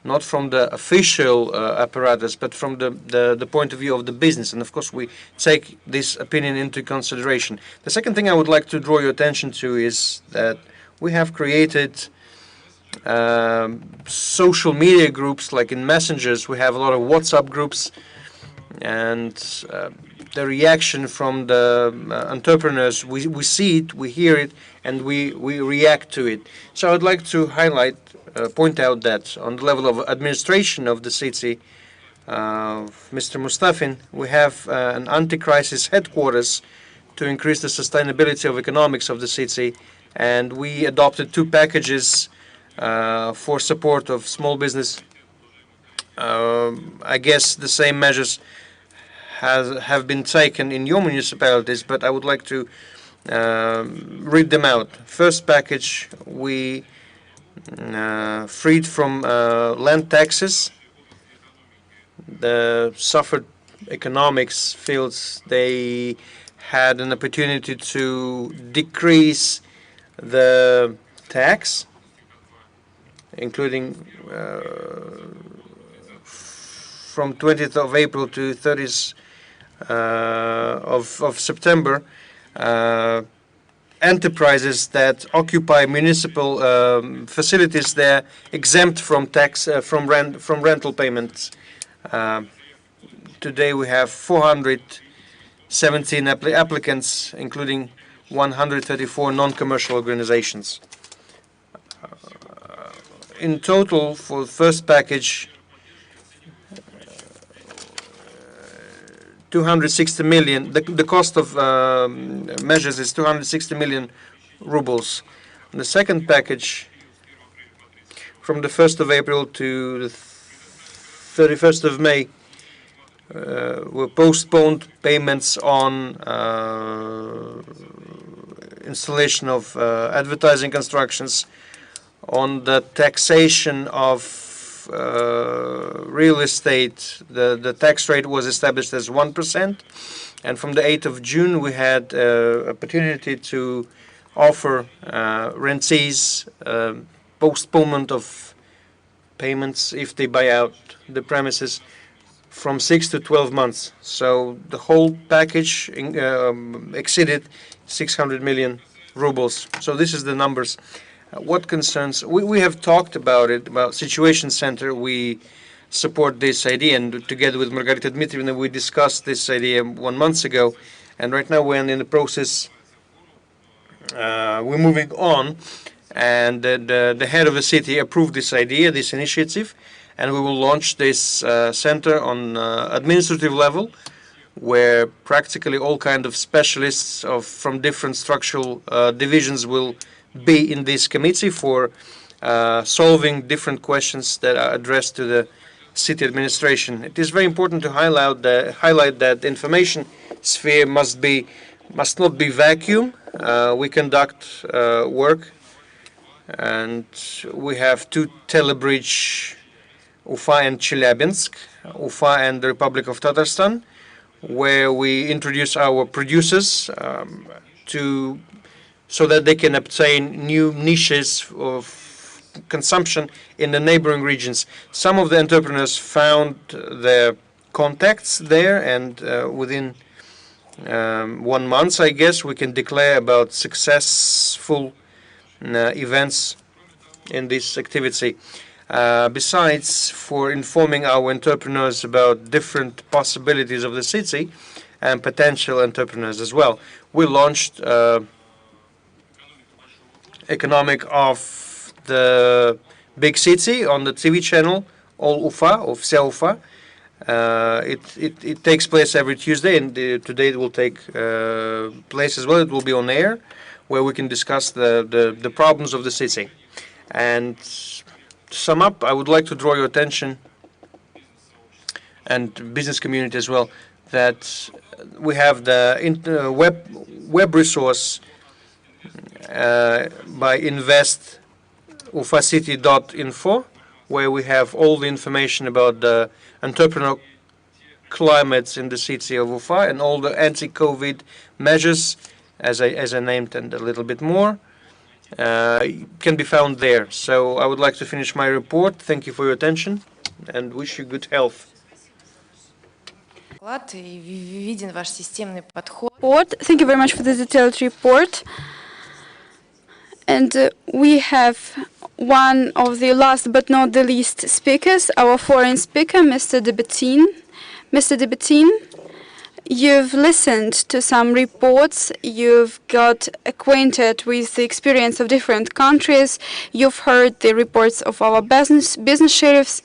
not from the official apparatus, but from the point of view of the business. And of course, we take this opinion into consideration. The second thing I would like to draw your attention to is that we have created social media groups, like in messengers. We have a lot of WhatsApp groups, and the reaction from the entrepreneurs, we see it, we hear it, and we react to it. So I'd like to highlight, point out that on the level of administration of the city, Mr. Mustafin, we have an anti-crisis headquarters to increase the sustainability of economics of the city, and we adopted 2 packages for support of small business. I guess the same measures have been taken in your municipalities, but I would like to read them out. First package, we freed from land taxes. The suffered economics fields, they had an opportunity to decrease the tax, including from 20th of April to 30th of September, enterprises that occupy municipal facilities, they're exempt from tax from rental payments. Today we have 417 applicants, including 134 non-commercial organizations. In total, for the first package, 260 million. The cost of measures is 260 million rubles. The second package, from the 1st of April to the 31st of May, were postponed payments on installation of advertising constructions, on the taxation of real estate. The tax rate was established as 1%, and from the 8th of June we had opportunity to offer rentees postponement of payments if they buy out the premises from 6 to 12 months. So the whole package exceeded 600 million rubles. So this is the numbers. What concerns, we have talked about it, about Situation Center. We support this idea, and together with Margarita Dmitrievna, we discussed this idea 1 month ago. And right now we're in the process, we're moving on, and the head of the city approved this idea, this initiative, and we will launch this center on administrative level, where practically all kind of specialists from different structural divisions will be in this committee for solving different questions that are addressed to the city administration. It is very important to highlight that the information sphere must not be vacuum. We conduct work, and we have 2 telebridge, Ufa and Chelyabinsk, Ufa and the Republic of Tatarstan, where we introduce our producers so that they can obtain new niches of consumption in the neighboring regions. Some of the entrepreneurs found their contacts there, and within 1 month, I guess, we can declare about successful events in this activity. Besides, for informing our entrepreneurs about different possibilities of the city and potential entrepreneurs as well, we launched economic of the big city on the TV channel, All Ufa, or Vся Ufa. It takes place every Tuesday, and today it will take place as well. It will be on air, where we can discuss the problems of the city. And to sum up, I would like to draw your attention, and business community as well, that we have the web resource by investufacity.info, where we have all the information about the entrepreneurial climates in the city of Ufa and all the anti-COVID measures, as I named, and a little bit more, can be found there. So I would like to finish my report. Thank you for your attention, and wish you good health. Виден ваш системный подход. Thank you very much for the detailed report. And we have one of the last but not the least speakers, our foreign speaker, Mr. Debetin. Mr. Debetin, you've listened to some reports, you've got acquainted with the experience of different countries, you've heard the reports of our business sheriffs.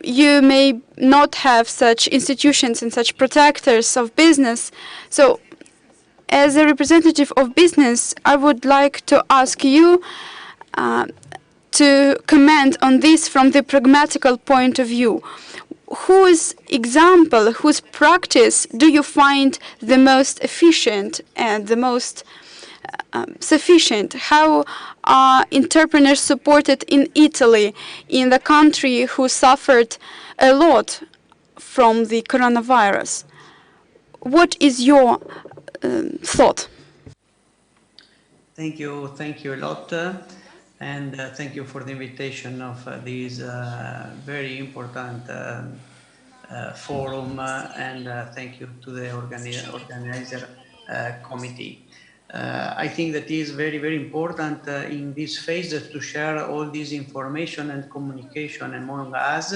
You may not have such institutions and such protectors of business. So, as a representative of business, I would like to ask you to comment on this from the pragmatical point of view. Whose example, whose practice do you find the most efficient and the most sufficient? How are entrepreneurs supported in Italy, in the country who suffered a lot from the coronavirus? What is your thought? Thank you a lot, and thank you for the invitation of this very important forum, and thank you to the organizer committee. I think that is very, very important in this phase to share all this information and communication among us,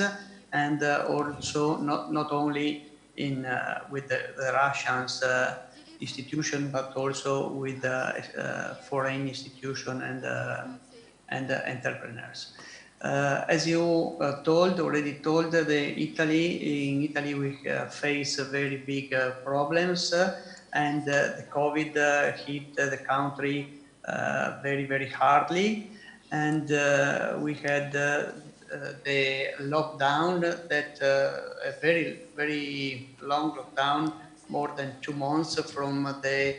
and also not only with the Russians institution, but also with foreign institution and entrepreneurs. As you already told, in Italy we face very big problems, and the COVID hit the country very, very hardly, and we had the lockdown, that a very, very long lockdown, more than 2 months, from the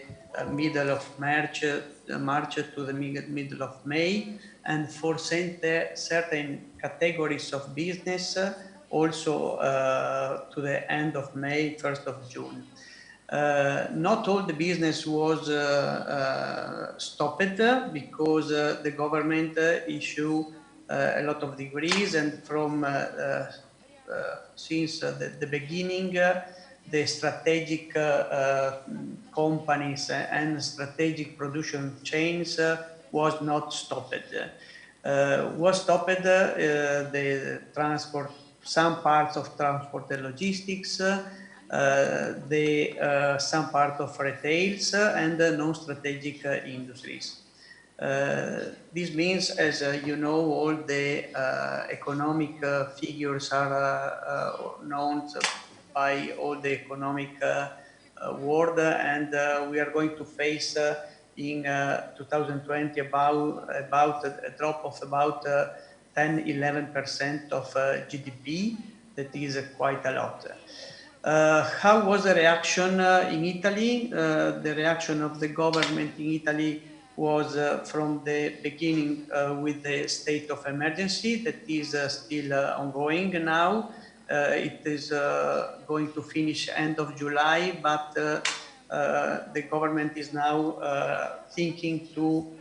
middle of March to the middle of May, and for certain categories of business also to the end of May, 1st of June. Not all the business was stopped because the government issued a lot of decrees, and from since the beginning, the strategic companies and strategic production chains was not stopped. Was stopped the transport, some parts of transport and logistics, some part of retails and non-strategic industries. This means, as you know, all the economic figures are known by all the economic world, and we are going to face in 2020 about a drop of about 10-11% of GDP. That is quite a lot. How was the reaction in Italy? The reaction of the government in Italy was from the beginning with the state of emergency that is still ongoing now. It is going to finish end of July, but the government is now thinking to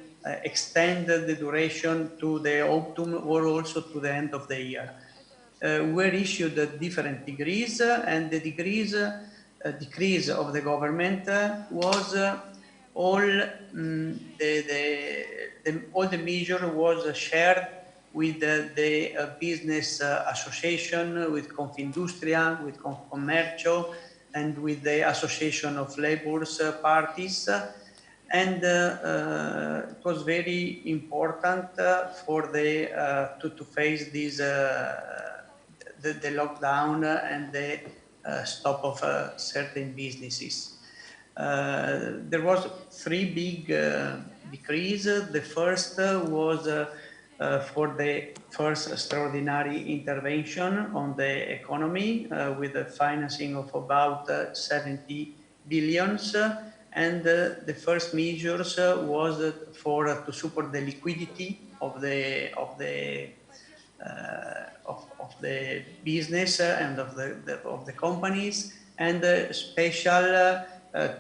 extend the duration to the autumn or also to the end of the year. Were issued different degrees, and the decrease of the government was all the measure was shared with the business association, with Confindustria, with Confcommercio, and with the Association of Labour's parties. And it was very important for to face this the lockdown and the stop of certain businesses. There was three big decrees. The first was for the first extraordinary intervention on the economy with a financing of about 70 billions. And the first measures was to support the liquidity of the business and of the companies, and special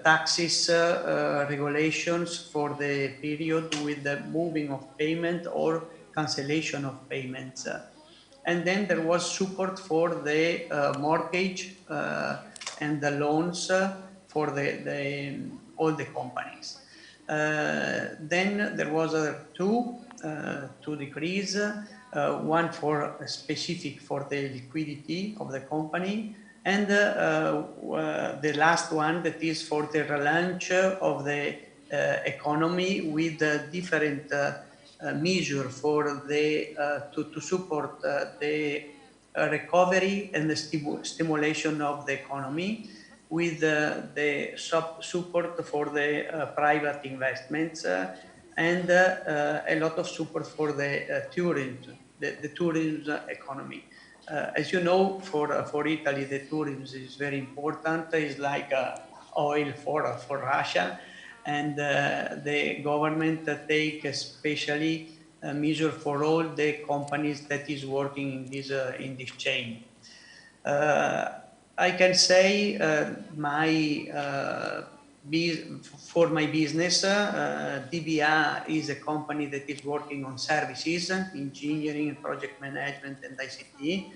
taxes regulations for the period with the moving of payment or cancellation of payments. And then there was support for the mortgage and the loans for all the companies. Then there was two decrees. One for specific for the liquidity of the company, and the last one that is for the relaunch of the economy with different measure for the to support the recovery and the stimulation of the economy, with the support for the private investments and a lot of support for the tourism, the tourism economy. As you know, for Italy, the tourism is very important. It's like oil for Russia, and the government take especially a measure for all the companies that is working in this chain. I can say for my business, DBA is a company that is working on services, engineering, project management, and ICT.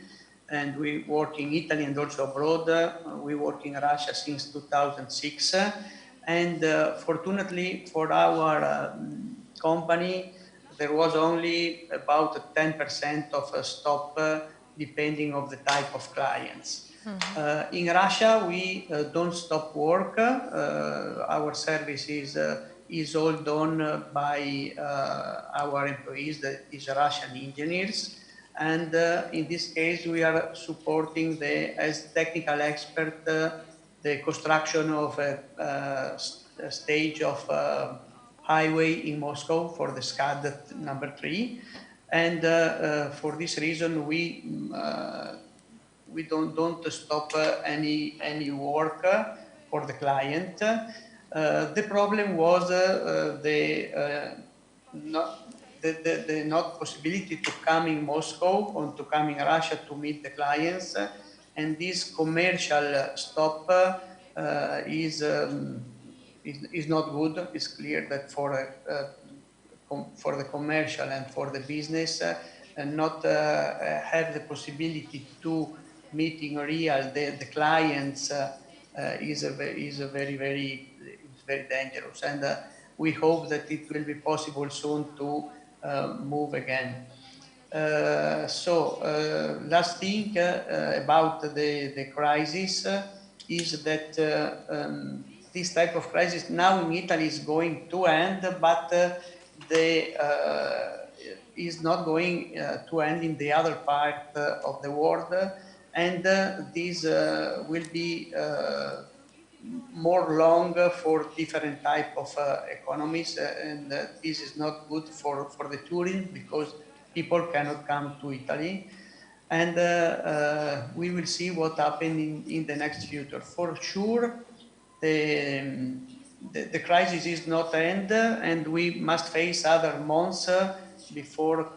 And we work in Italy and also abroad. We work in Russia since 2006. And fortunately for our company, there was only about 10% of a stop depending on the type of clients. In Russia, we don't stop work. Our services is all done by our employees, that is Russian engineers. And in this case, we are supporting as technical expert the construction of a stage of highway in Moscow for the SCAD number 3. And for this reason, we don't stop any work for the client. The problem was the not possibility to come in Moscow or to come in Russia to meet the clients, and this commercial stop is not good. It's clear that for the commercial and for the business, and not have the possibility to meet in real the clients is very dangerous. And we hope that it will be possible soon to move again. Last thing about the crisis is that this type of crisis now in Italy is going to end, but is not going to end in the other part of the world, and this will be more long for different type of economies, and this is not good for the tourism because people cannot come to Italy, and we will see what happens in the next future. For sure, the crisis is not end, and we must face other months before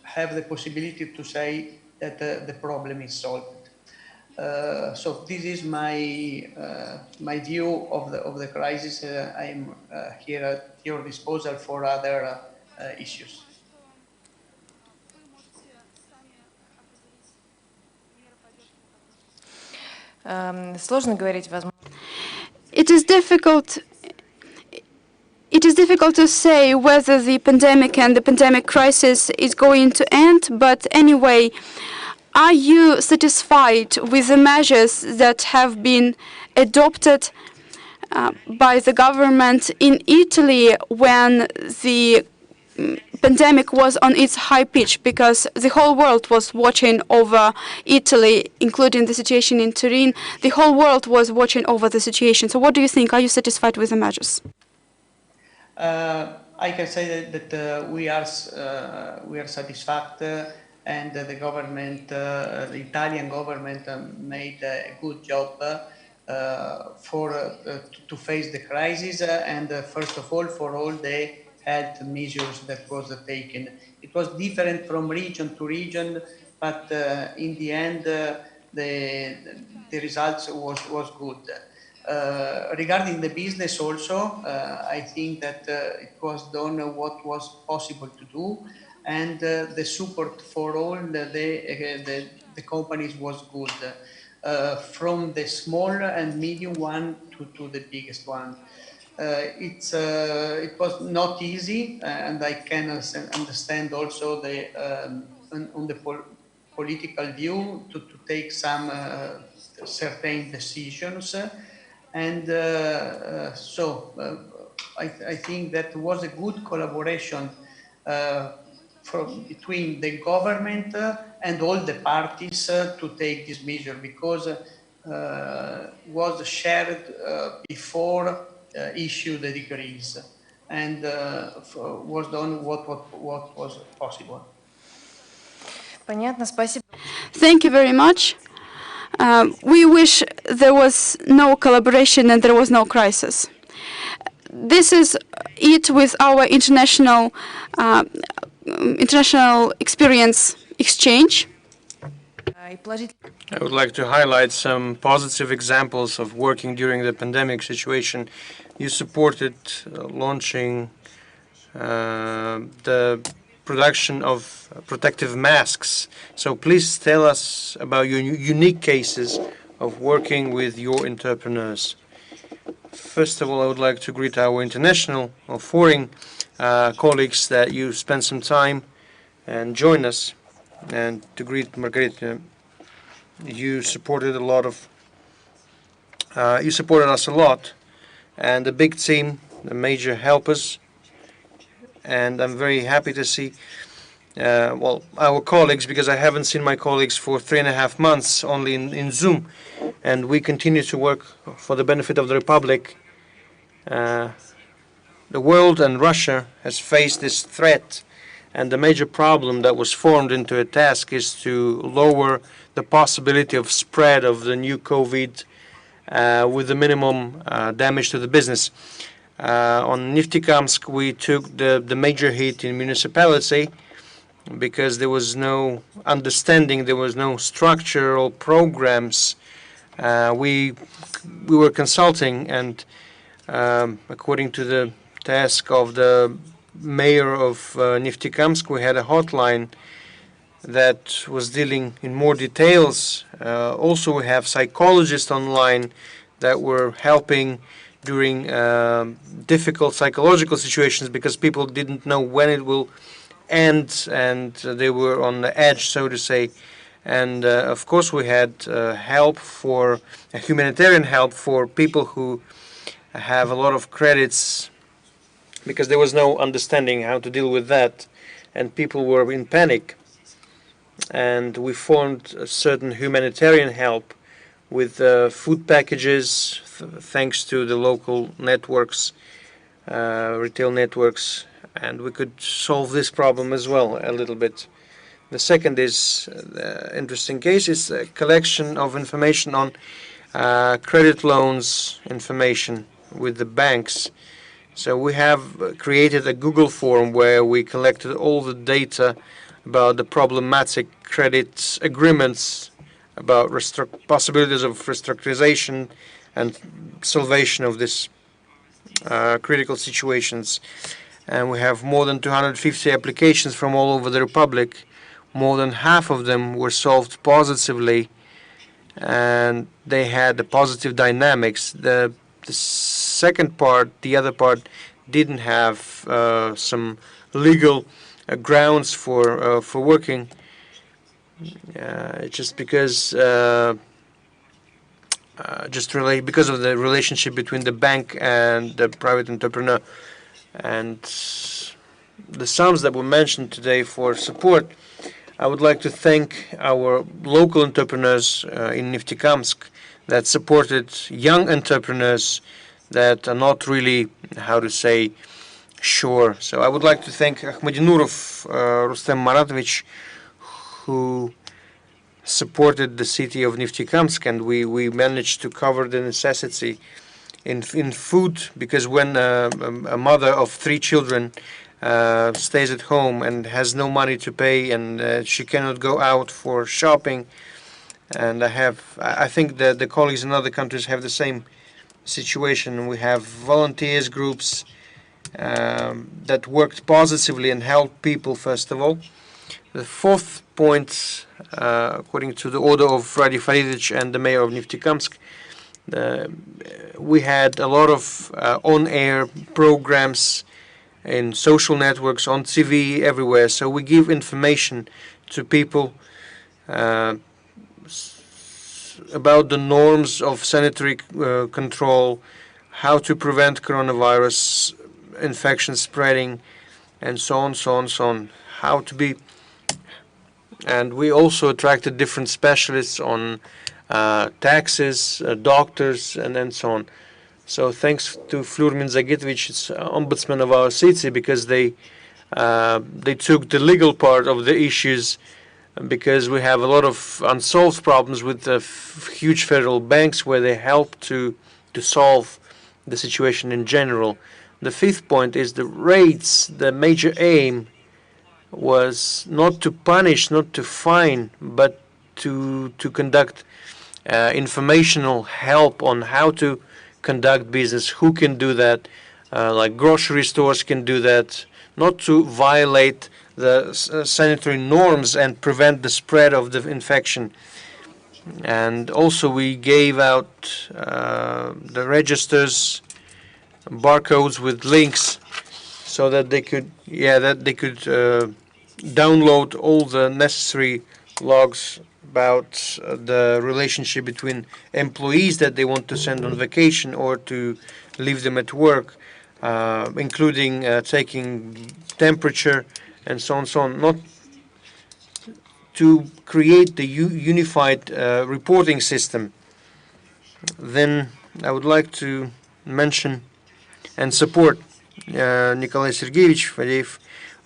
have the possibility to say that the problem is solved. So this is my my view of the crisis. I'm here at your disposal for other issues. Сложно говорить, возможно. It is difficult to say whether the pandemic and the pandemic crisis is going to end, but anyway, are you satisfied with the measures that have been adopted by the government in Italy when the pandemic was on its high pitch, because the whole world was watching over Italy, including the situation in Turin. The whole world was watching over the situation. So what do you think? Are you satisfied with the measures? I can say that we are satisfied, and the government, the Italian government, made a good job to face the crisis, and first of all for all the health measures that was taken. It was different from region to region, but in the end the results was good. Regarding the business also, I think that it was done what was possible to do, and the support for all the companies was good, from the small and medium one to the biggest one. It was not easy, and I can understand also on the political view to take some certain decisions, and I think that was a good collaboration between the government and all the parties to take this measure, because was shared before issue the decrees, and was done what was possible. Понятно, спасибо. Thank you very much. We wish there was no collaboration and there was no crisis. This is it with our international experience exchange. И положительно. I would like to highlight some positive examples of working during the pandemic situation. You supported launching the production of protective masks. So please tell us about your unique cases of working with your entrepreneurs. First of all, I would like to greet our international or foreign colleagues that you spent some time and join us, and to greet Margarita. You supported us a lot, and a big team, the major helpers, and I'm very happy to see our colleagues, because I haven't seen my colleagues for 3.5 months only in Zoom, and we continue to work for the benefit of the Republic. The world and Russia has faced this threat, and the major problem that was formed into a task is to lower the possibility of spread of the new COVID with the minimum damage to the business. On Neftekamsk, we took the major hit in municipality because there was no understanding, there was no structural programs We were consulting, and according to the task of the mayor of Neftekamsk, we had a hotline that was dealing in more details. Also, we have psychologists online that were helping during difficult psychological situations, because people didn't know when it will end, and they were on the edge, so to say. And of course, we had help for humanitarian help for people who have a lot of credits, because there was no understanding how to deal with that, and people were in panic. And we formed a certain humanitarian help with food packages, thanks to the local networks, retail networks, and we could solve this problem as well a little bit. The second is interesting case is a collection of information on credit loans information with the banks. So we have created a Google form where we collected all the data about the problematic credit agreements, about possibilities of restructurization and salvation of these critical situations. And we have more than 250 applications from all over the Republic. More than half of them were solved positively, and they had the positive dynamics. The second part, the other part, didn't have some legal grounds for working, just because because of the relationship between the bank and the private entrepreneur. And the sums that were mentioned today for support, I would like to thank our local entrepreneurs in Neftekamsk that supported young entrepreneurs that are not really, how to say, sure. So I would like to thank Ahmadinurov Rustem Maratovich, who supported the city of Neftekamsk, and we managed to cover the necessity in food, because when a mother of 3 children stays at home and has no money to pay, and she cannot go out for shopping, and I think that the colleagues in other countries have the same situation. We have volunteers groups that worked positively and helped people, first of all. The fourth point, according to the order of Radi Faridovich and the mayor of Neftekamsk, we had a lot of on-air programs in social networks, on TV, everywhere. So we give information to people about the norms of sanitary control, how to prevent coronavirus infection spreading, and so on, so on, so on. How to be, and we also attracted different specialists on taxes, doctors, and then so on. So thanks to Flurmin Zagitovich, ombudsman of our city, because they took the legal part of the issues, because we have a lot of unsolved problems with the huge federal banks where they help to solve the situation in general. The fifth point is the rates. The major aim was not to punish, not to fine, but to conduct informational help on how to conduct business, who can do that, like grocery stores can do that, not to violate the sanitary norms and prevent the spread of the infection. And also we gave out the registers, barcodes with links, so that they could download all the necessary logs about the relationship between employees that they want to send on vacation or to leave them at work, including taking temperature and so on, so on. Not to create the unified reporting system. Then I would like to mention and support Nikolai Sergeyevich Fadeev.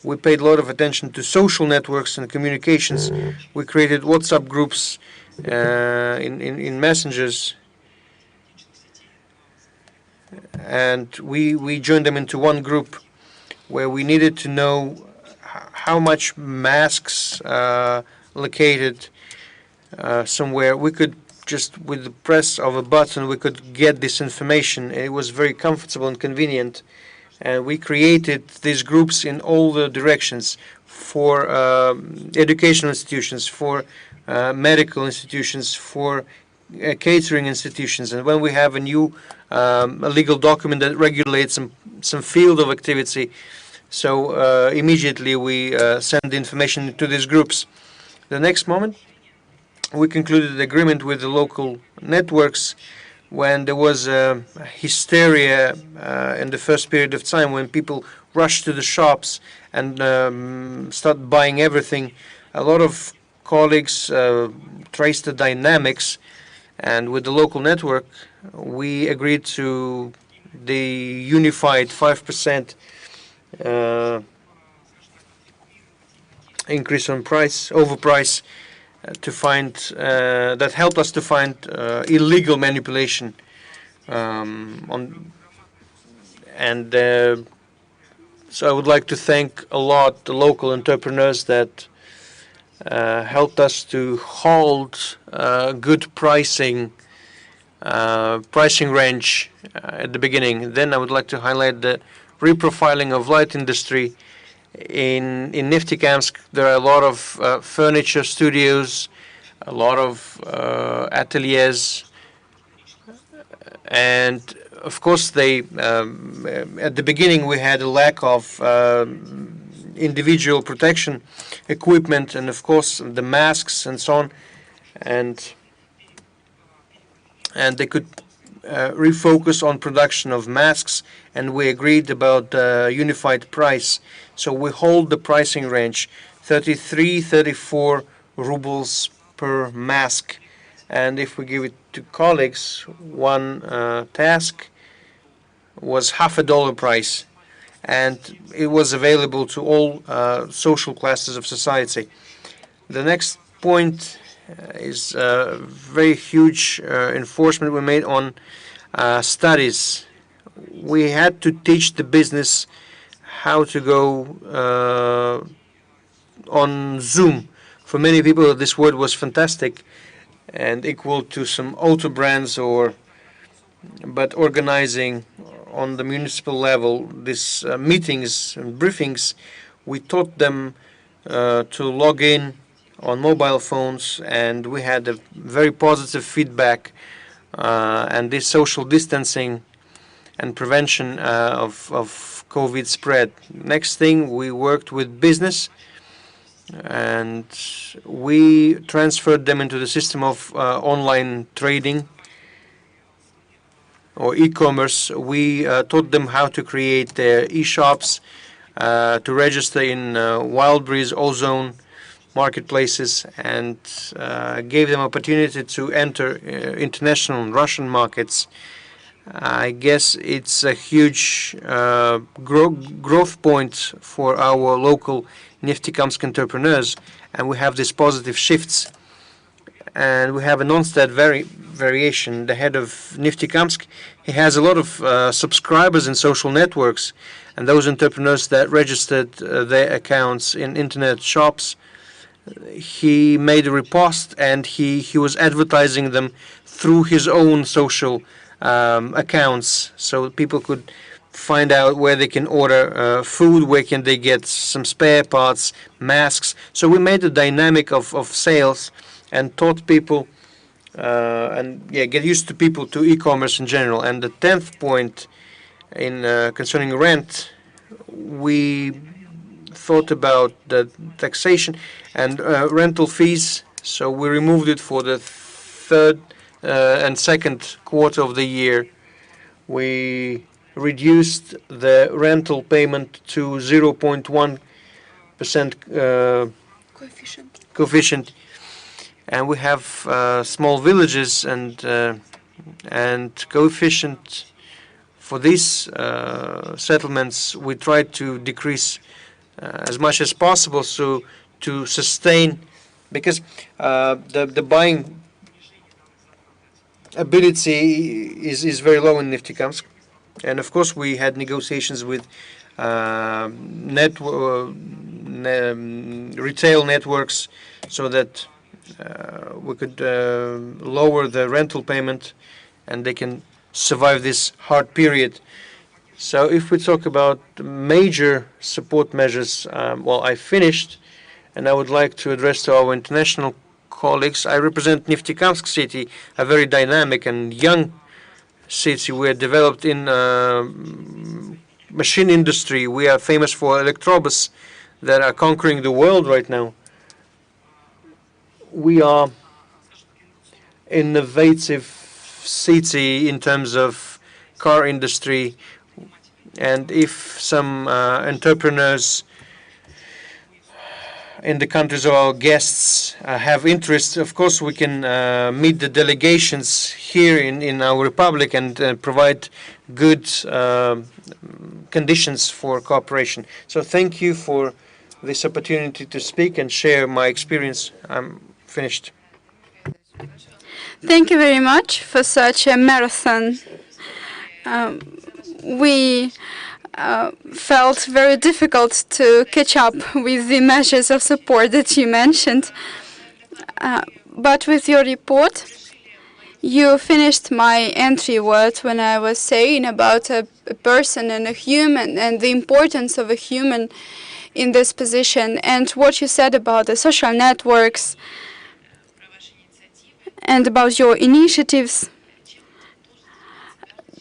We paid a lot of attention to social networks and communications. We created WhatsApp groups in messengers, and we joined them into one group where we needed to know how much masks located somewhere. We could just with the press of a button we could get this information. It was very comfortable and convenient. And we created these groups in all the directions for educational institutions, for medical institutions, for catering institutions. And when we have a new a legal document that regulates some field of activity, so immediately we send the information to these groups. The next moment, we concluded an agreement with the local networks when there was hysteria in the first period of time, when people rushed to the shops and start buying everything. A lot of colleagues traced the dynamics, and with the local network we agreed to the unified 5% increase on price, over price, to find that helped us to find illegal manipulation so I would like to thank a lot the local entrepreneurs that helped us to hold good pricing range at the beginning. Then I would like to highlight the reprofiling of light industry. In Neftekamsk, there are a lot of furniture studios, a lot of ateliers, and of course they at the beginning we had a lack of individual protection equipment, and of course the masks and so on, and they could refocus on production of masks, and we agreed about unified price. So we hold the pricing range 33, 34 rubles per mask, and if we give it to colleagues, one task was $50 price, and it was available to all social classes of society. The next point is a very huge enforcement we made on studies. We had to teach the business how to go on Zoom. For many people, this word was fantastic and equal to some auto brands, but organizing on the municipal level these meetings and briefings, we taught them to log in on mobile phones, and we had a very positive feedback, and this social distancing and prevention of COVID spread. Next thing, we worked with business, and we transferred them into the system of online trading or e-commerce. We taught them how to create their e-shops, to register in Wildberries, Ozone marketplaces, and gave them opportunity to enter international Russian markets. I guess it's a huge growth point for our local Neftekamsk entrepreneurs, and we have these positive shifts. And we have a non-stat variation. The head of Neftekamsk, he has a lot of subscribers in social networks, and those entrepreneurs that registered their accounts in internet shops, he made a repost, and he was advertising them through his own social accounts, so people could find out where they can order food, where can they get some spare parts, masks. So we made a dynamic of sales and taught people and get used to people to e-commerce in general. And the 10th point in concerning rent, we thought about the taxation and rental fees, so we removed it for the third and second quarter of the year. We reduced the rental payment to 0.1% coefficient, and we have small villages, and coefficient for these settlements we tried to decrease as much as possible, so to sustain, because the buying ability is very low in Neftekamsk. And of course we had negotiations with retail networks, so that we could lower the rental payment, and they can survive this hard period. So if we talk about major support measures, well, I finished, and I would like to address to our international colleagues. I represent Neftekamsk city, a very dynamic and young city. We are developed in machine industry. We are famous for electrobus that are conquering the world right now. We are innovative city in terms of car industry, and if some entrepreneurs in the countries of our guests have interest, of course we can meet the delegations here in our republic and provide good conditions for cooperation. So thank you for this opportunity to speak and share my experience. I'm finished. Thank you very much for such a marathon. We felt very difficult to catch up with the measures of support that you mentioned. But with your report, you finished my entry word when I was saying about a person and a human and the importance of a human in this position, and what you said about the social networks and about your initiatives.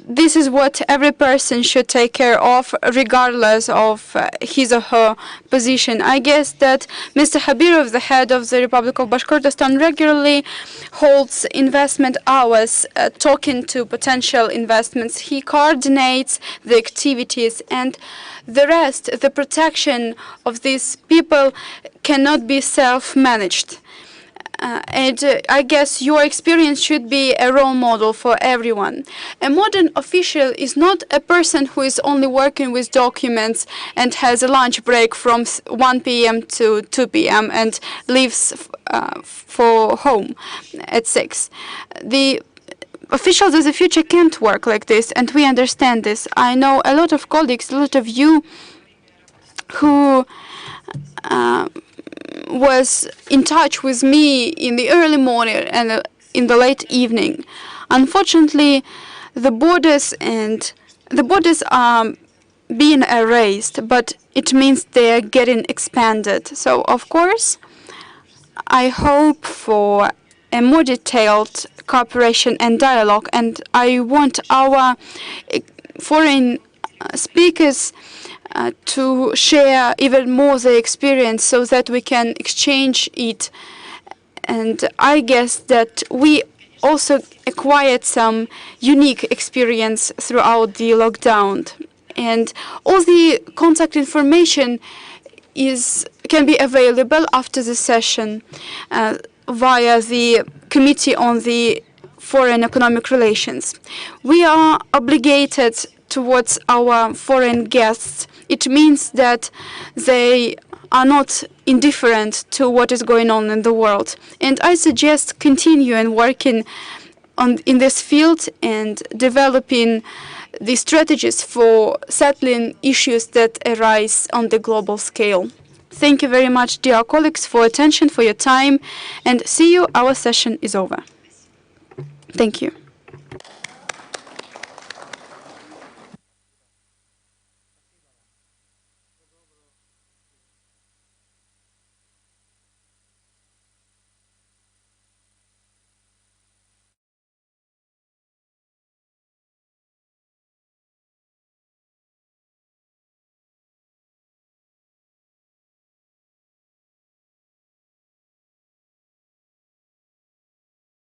This is what every person should take care of, regardless of his or her position. I guess that Mr. Habirov, the head of the Republic of Bashkortostan, regularly holds investment hours talking to potential investments. He coordinates the activities, and the rest, the protection of these people, cannot be self-managed. I guess your experience should be a role model for everyone. A modern official is not a person who is only working with documents and has a lunch break from 1 p.m. to 2 p.m. and leaves for home at 6. The officials of the future can't work like this, and we understand this. I know a lot of colleagues, a lot of you who was in touch with me in the early morning and in the late evening. Unfortunately, the borders are being erased, but it means they are getting expanded. So, of course, I hope for a more detailed cooperation and dialogue, and I want our foreign speakers to share even more their experience so that we can exchange it. And I guess that we also acquired some unique experience throughout the lockdown. And all the contact information can be available after the session via the Committee on the Foreign Economic Relations. We are obligated towards our foreign guests. It means that they are not indifferent to what is going on in the world. And I suggest continuing working in this field and developing the strategies for settling issues that arise on the global scale. Thank you very much, dear colleagues, for attention, for your time, and see you. Our session is over. Thank you.